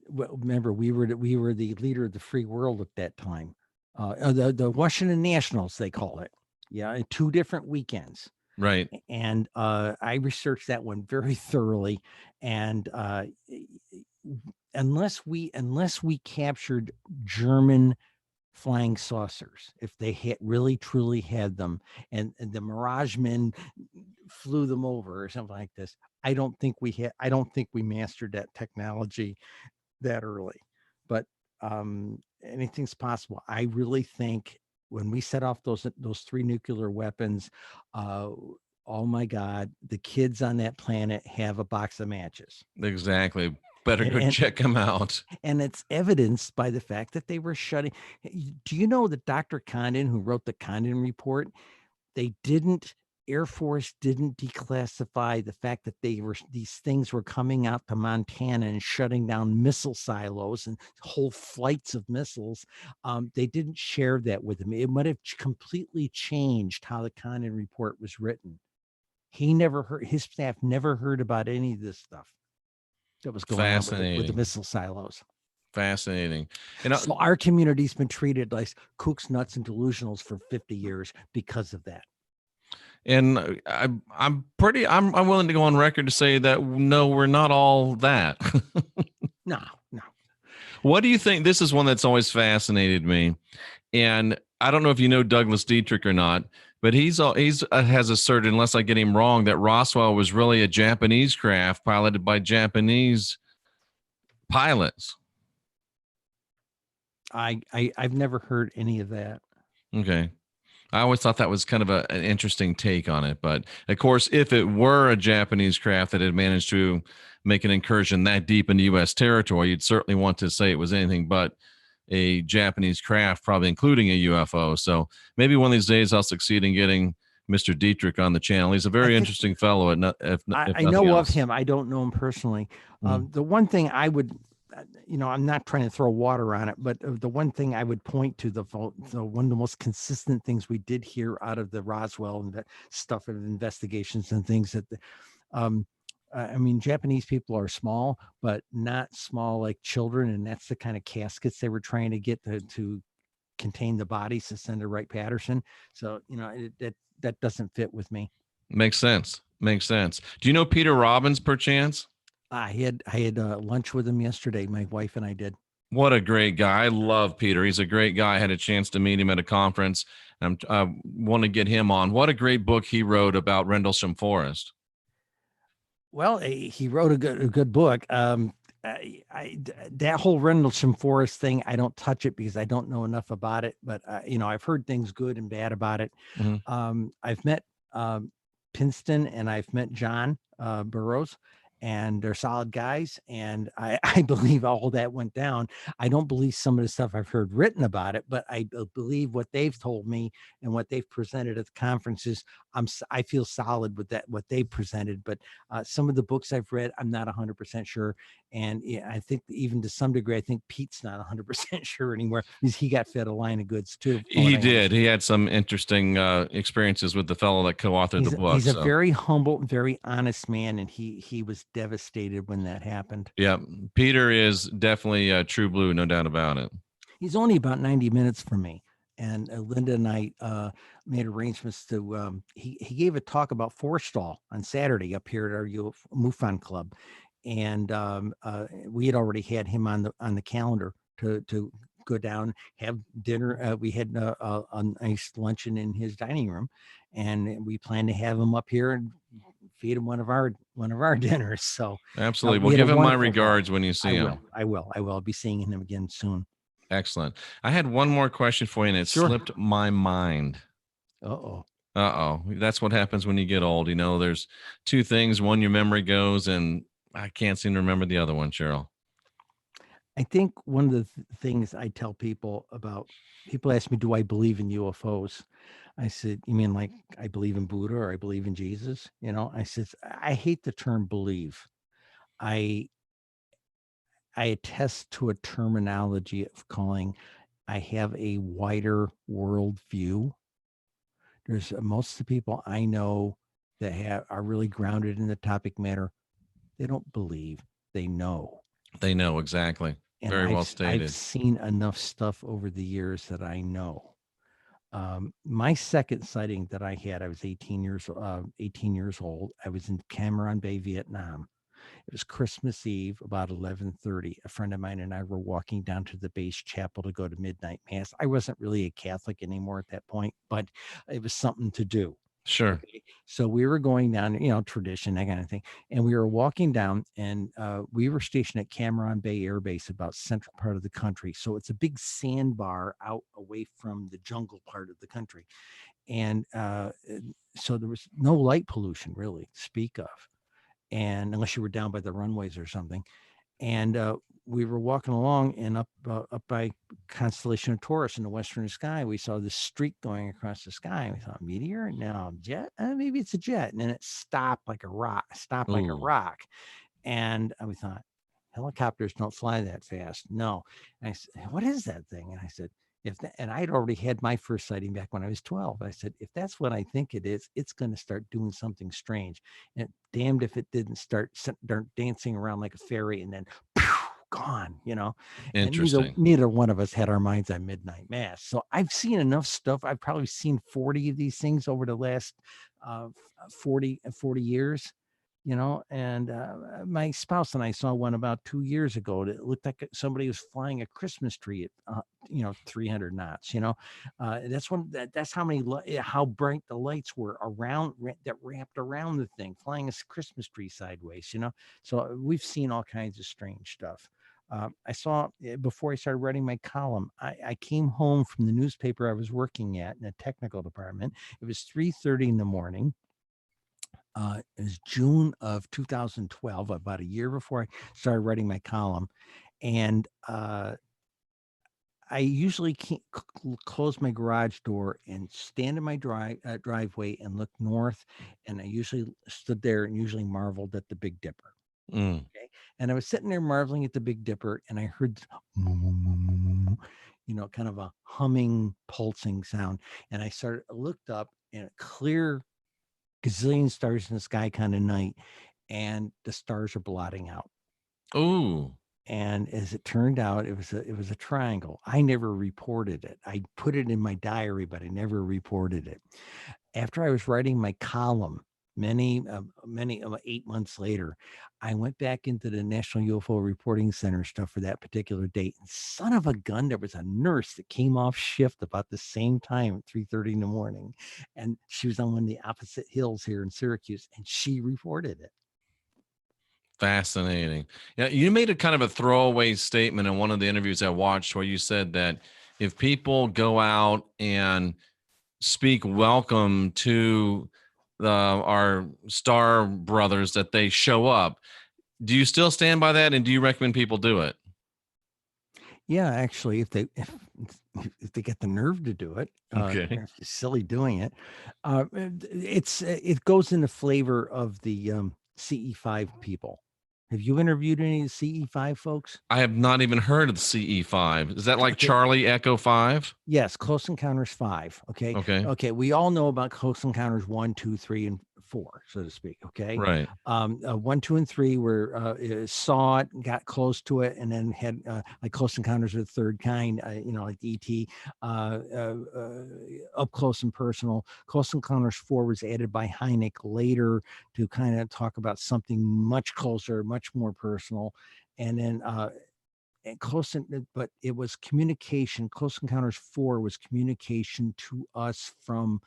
Remember, we were the leader of the free world at that time. The Washington Nationals, they call it. Yeah, 2 different weekends. Right. And I researched that one very thoroughly. And unless we captured German flying saucers, if they had really truly had them, and the Mirage men flew them over or something like this, I don't think we mastered that technology that early. But anything's possible. I really think when we set off those 3 nuclear weapons, oh my God, the kids on that planet have a box of matches. Exactly. Better go check them out. And it's evidenced by the fact that they were shutting. Do you know that Dr. Condon, who wrote the Condon Report, they didn't Air Force didn't declassify the fact that these things were coming out to Montana and shutting down missile silos and whole flights of missiles. They didn't share that with him. It might have completely changed how the Condon report was written. He never heard, his staff never heard about any of this stuff that was going on with the missile silos. Fascinating. So our community's been treated like kooks, nuts, and delusionals for 50 years because of that. And I'm willing to go on record to say that no, we're not all that. No. What do you think? This is one that's always fascinated me, and I don't know if you know Douglas Dietrich or not, but he's has asserted, unless I get him wrong, that Roswell was really a Japanese craft piloted by Japanese pilots. I've never heard any of that. Okay. I always thought that was kind of an interesting take on it. But of course, if it were a Japanese craft that had managed to make an incursion that deep into U.S. territory, you'd certainly want to say it was anything but a Japanese craft, probably including a UFO. So maybe one of these days I'll succeed in getting Mr. Dietrich on the channel. He's a very interesting fellow. I know of him. I don't know him personally. The one thing I would, I'm not trying to throw water on it, but the one thing I would point to, the one of the most consistent things we did hear out of the Roswell and that stuff and investigations and things that, Japanese people are small, but not small like children. And that's the kind of caskets they were trying to get to contain the bodies to send to Wright-Patterson. So, that doesn't fit with me. Makes sense. Do you know Peter Robbins perchance? I had lunch with him yesterday. My wife and I did. What a great guy. I love Peter. He's a great guy. I had a chance to meet him at a conference. I want to get him on. What a great book he wrote about Rendlesham Forest. Well, he wrote a good book. That whole Rendlesham Forest thing, I don't touch it because I don't know enough about it. But I've heard things good and bad about it. Mm-hmm. I've met Pinston and I've met John Burroughs, and they're solid guys. And I believe all that went down. I don't believe some of the stuff I've heard written about it, but I believe what they've told me and what they've presented at the conferences. I feel solid with that, what they presented, but some of the books I've read, I'm not 100% sure. And I think even to some degree, I think Pete's not 100% sure anymore because he got fed a line of goods too. He did. He had some interesting experiences with the fellow that co-authored the book. He's a very humble, very honest man. And he was devastated when that happened. Yeah. Peter is definitely a true blue, no doubt about it. He's only about 90 minutes from me. And Linda and I made arrangements to, he gave a talk about Forstall on Saturday up here at our MUFON Club. And we had already had him on the calendar to go down, have dinner. We had a nice luncheon in his dining room, and we plan to have him up here and feed him one of our dinners. So absolutely, we'll give him my regards when you see him. I will. I'll be seeing him again soon. Excellent. I had one more question for you, and it slipped my mind. Uh-oh. That's what happens when you get old. There's two things. One, your memory goes, and I can't seem to remember the other one, Cheryl. I think one of the things I tell people ask me, do I believe in UFOs? I said, you mean like I believe in Buddha or I believe in Jesus? I said, I hate the term believe. I attest to a terminology of calling, I have a wider world view. There's most of the people I know that are really grounded in the topic matter. They don't believe, they know. They know, exactly. And very well stated. I've seen enough stuff over the years that I know. My second sighting that I had, I was 18 years old. I was in Cam Bay, Vietnam. It was Christmas Eve, about 11:30. A friend of mine and I were walking down to the base chapel to go to midnight mass. I wasn't really a Catholic anymore at that point, but it was something to do. Sure. Okay. So we were going down, tradition, that kind of thing. And we were walking down, and we were stationed at Cam Bay Air Base, about central part of the country. So it's a big sandbar out away from the jungle part of the country. And so there was no light pollution really to speak of. And unless you were down by the runways or something. And we were walking along, and up by constellation of Taurus in the western sky, we saw this streak going across the sky. We thought, meteor? No, jet? Maybe it's a jet. And then it stopped like a rock. Ooh, And we thought, helicopters don't fly that fast. No. And I said, what is that thing? And I said, and I'd already had my first sighting back when I was 12. I said, if that's what I think it is, it's going to start doing something strange. And damned if it didn't start dancing around like a fairy and then gone, And interesting. neither one of us had our minds on midnight mass. So I've seen enough stuff. I've probably seen 40 of these things over the last 40 years. And my spouse and I saw one about 2 years ago that looked like somebody was flying a Christmas tree at 300 knots. That's how bright the lights were around that wrapped around the thing, flying a Christmas tree sideways. So we've seen all kinds of strange stuff. I saw, before I started writing my column, I came home from the newspaper I was working at in the technical department. It was 3:30 in the morning. It was June of 2012, about a year before I started writing my column. And I usually close my garage door and stand in my driveway and look north. And I usually stood there and usually marveled at the Big Dipper. Mm. Okay. And I was sitting there marveling at the Big Dipper, and I heard, kind of a humming, pulsing sound. And I looked up, and a clear gazillion stars in the sky kind of night, and the stars are blotting out. Ooh. And as it turned out, it was a triangle. I never reported it. I put it in my diary, but I never reported it. After I was writing my column, many 8 months later, I went back into the National UFO Reporting Center stuff for that particular date. And son of a gun, there was a nurse that came off shift about the same time at 3:30 in the morning. And she was on one of the opposite hills here in Syracuse, and she reported it. Fascinating. Yeah, you made a kind of a throwaway statement in one of the interviews I watched where you said that if people go out and speak welcome to our star brothers, that they show up. Do you still stand by that, and do you recommend people do it? Yeah, actually, if they get the nerve to do it, Okay. they're silly doing it. It goes in the flavor of the CE5 people. Have you interviewed any of the CE5 folks? I have not even heard of the CE5. Is that like Okay. Charlie Echo 5? Yes, Close Encounters 5. Okay. Okay. Okay. We all know about Close Encounters 1, 2, 3, and 4, so to speak. Okay. Right. 1, 2, and 3 were saw it, got close to it, and then had like Close Encounters of the Third Kind, like ET, up close and personal. Close Encounters 4 was added by Hynek later to kind of talk about something much closer, much more personal, and then. But it was communication. Close Encounters 4 was communication to us from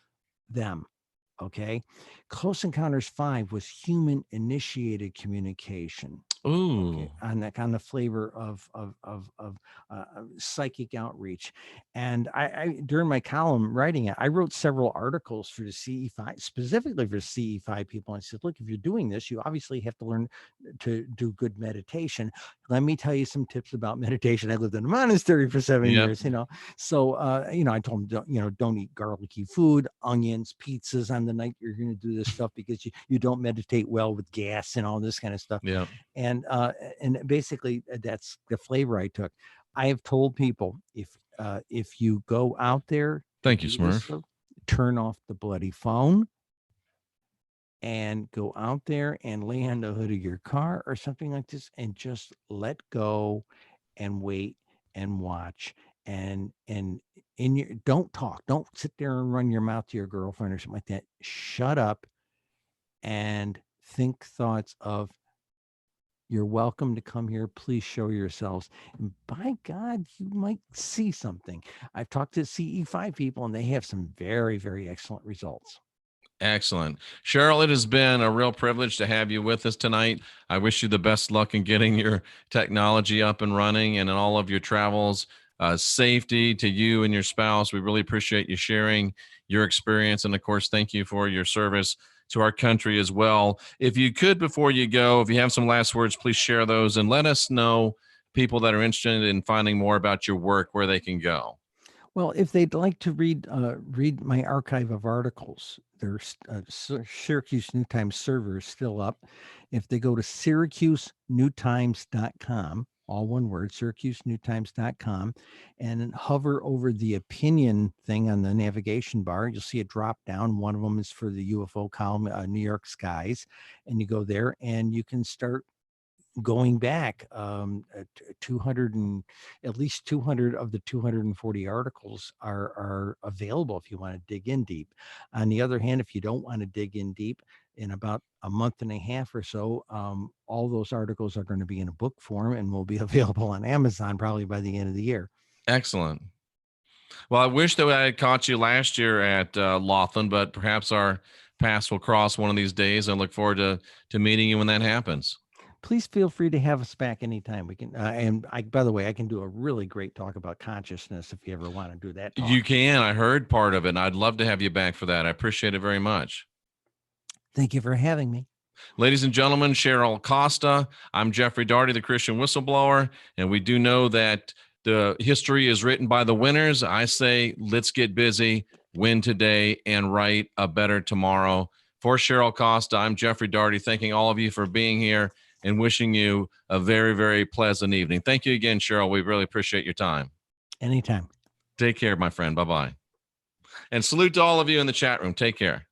them. Okay. Close Encounters 5 was human initiated communication. Ooh. Okay, on the flavor of psychic outreach. And I during my column writing it, I wrote several articles for the CE5, specifically for CE5 people. I said, look, if you're doing this, you obviously have to learn to do good meditation. Let me tell you some tips about meditation. I lived in a monastery for 7 years, So I told them, don't eat garlicky food, onions, pizzas on the night you're going to do this stuff, because you don't meditate well with gas and all this kind of stuff. Yeah. And basically that's the flavor I took. I have told people, if you go out there, Thank you, Smurf. turn off the bloody phone and go out there and lay on the hood of your car or something like this and just let go and wait and watch and don't talk. Don't sit there and run your mouth to your girlfriend or something like that. Shut up and think thoughts of, you're welcome to come here. Please show yourselves. And by God, you might see something. I've talked to CE5 people, and they have some very, very excellent results. Excellent. Cheryl, it has been a real privilege to have you with us tonight. I wish you the best luck in getting your technology up and running and in all of your travels. Safety to you and your spouse. We really appreciate you sharing your experience. And of course, thank you for your service to our country as well. If you could, before you go, if you have some last words, please share those and let us know people that are interested in finding more about your work, where they can go? Well, if they'd like to read my archive of articles, there's Syracuse New Times server is still up. If they go to syracusenewtimes.com, all one word, syracusenewtimes.com, and hover over the opinion thing on the navigation bar, you'll see a drop down. One of them is for the UFO column, New York skies, and you go there and you can start going back 200 and at least 200 of the 240 articles are available if you want to dig in deep. On the other hand, if you don't want to dig in deep, in about a month and a half or so, all those articles are going to be in a book form and will be available on Amazon probably by the end of the year. Excellent. Well, I wish that I had caught you last year at Laughlin, but perhaps our paths will cross one of these days. I look forward to meeting you when that happens. Please feel free to have us back anytime. We can, by the way, I can do a really great talk about consciousness if you ever want to do that talk. You can. I heard part of it, and I'd love to have you back for that. I appreciate it very much. Thank you for having me. Ladies and gentlemen, Cheryl Costa. I'm Jeffrey Daugherty, the Christian Whistleblower, and we do know that the history is written by the winners. I say, let's get busy, win today, and write a better tomorrow. For Cheryl Costa, I'm Jeffrey Daugherty, thanking all of you for being here and wishing you a very, very pleasant evening. Thank you again, Cheryl. We really appreciate your time. Anytime. Take care, my friend. Bye-bye. And salute to all of you in the chat room. Take care.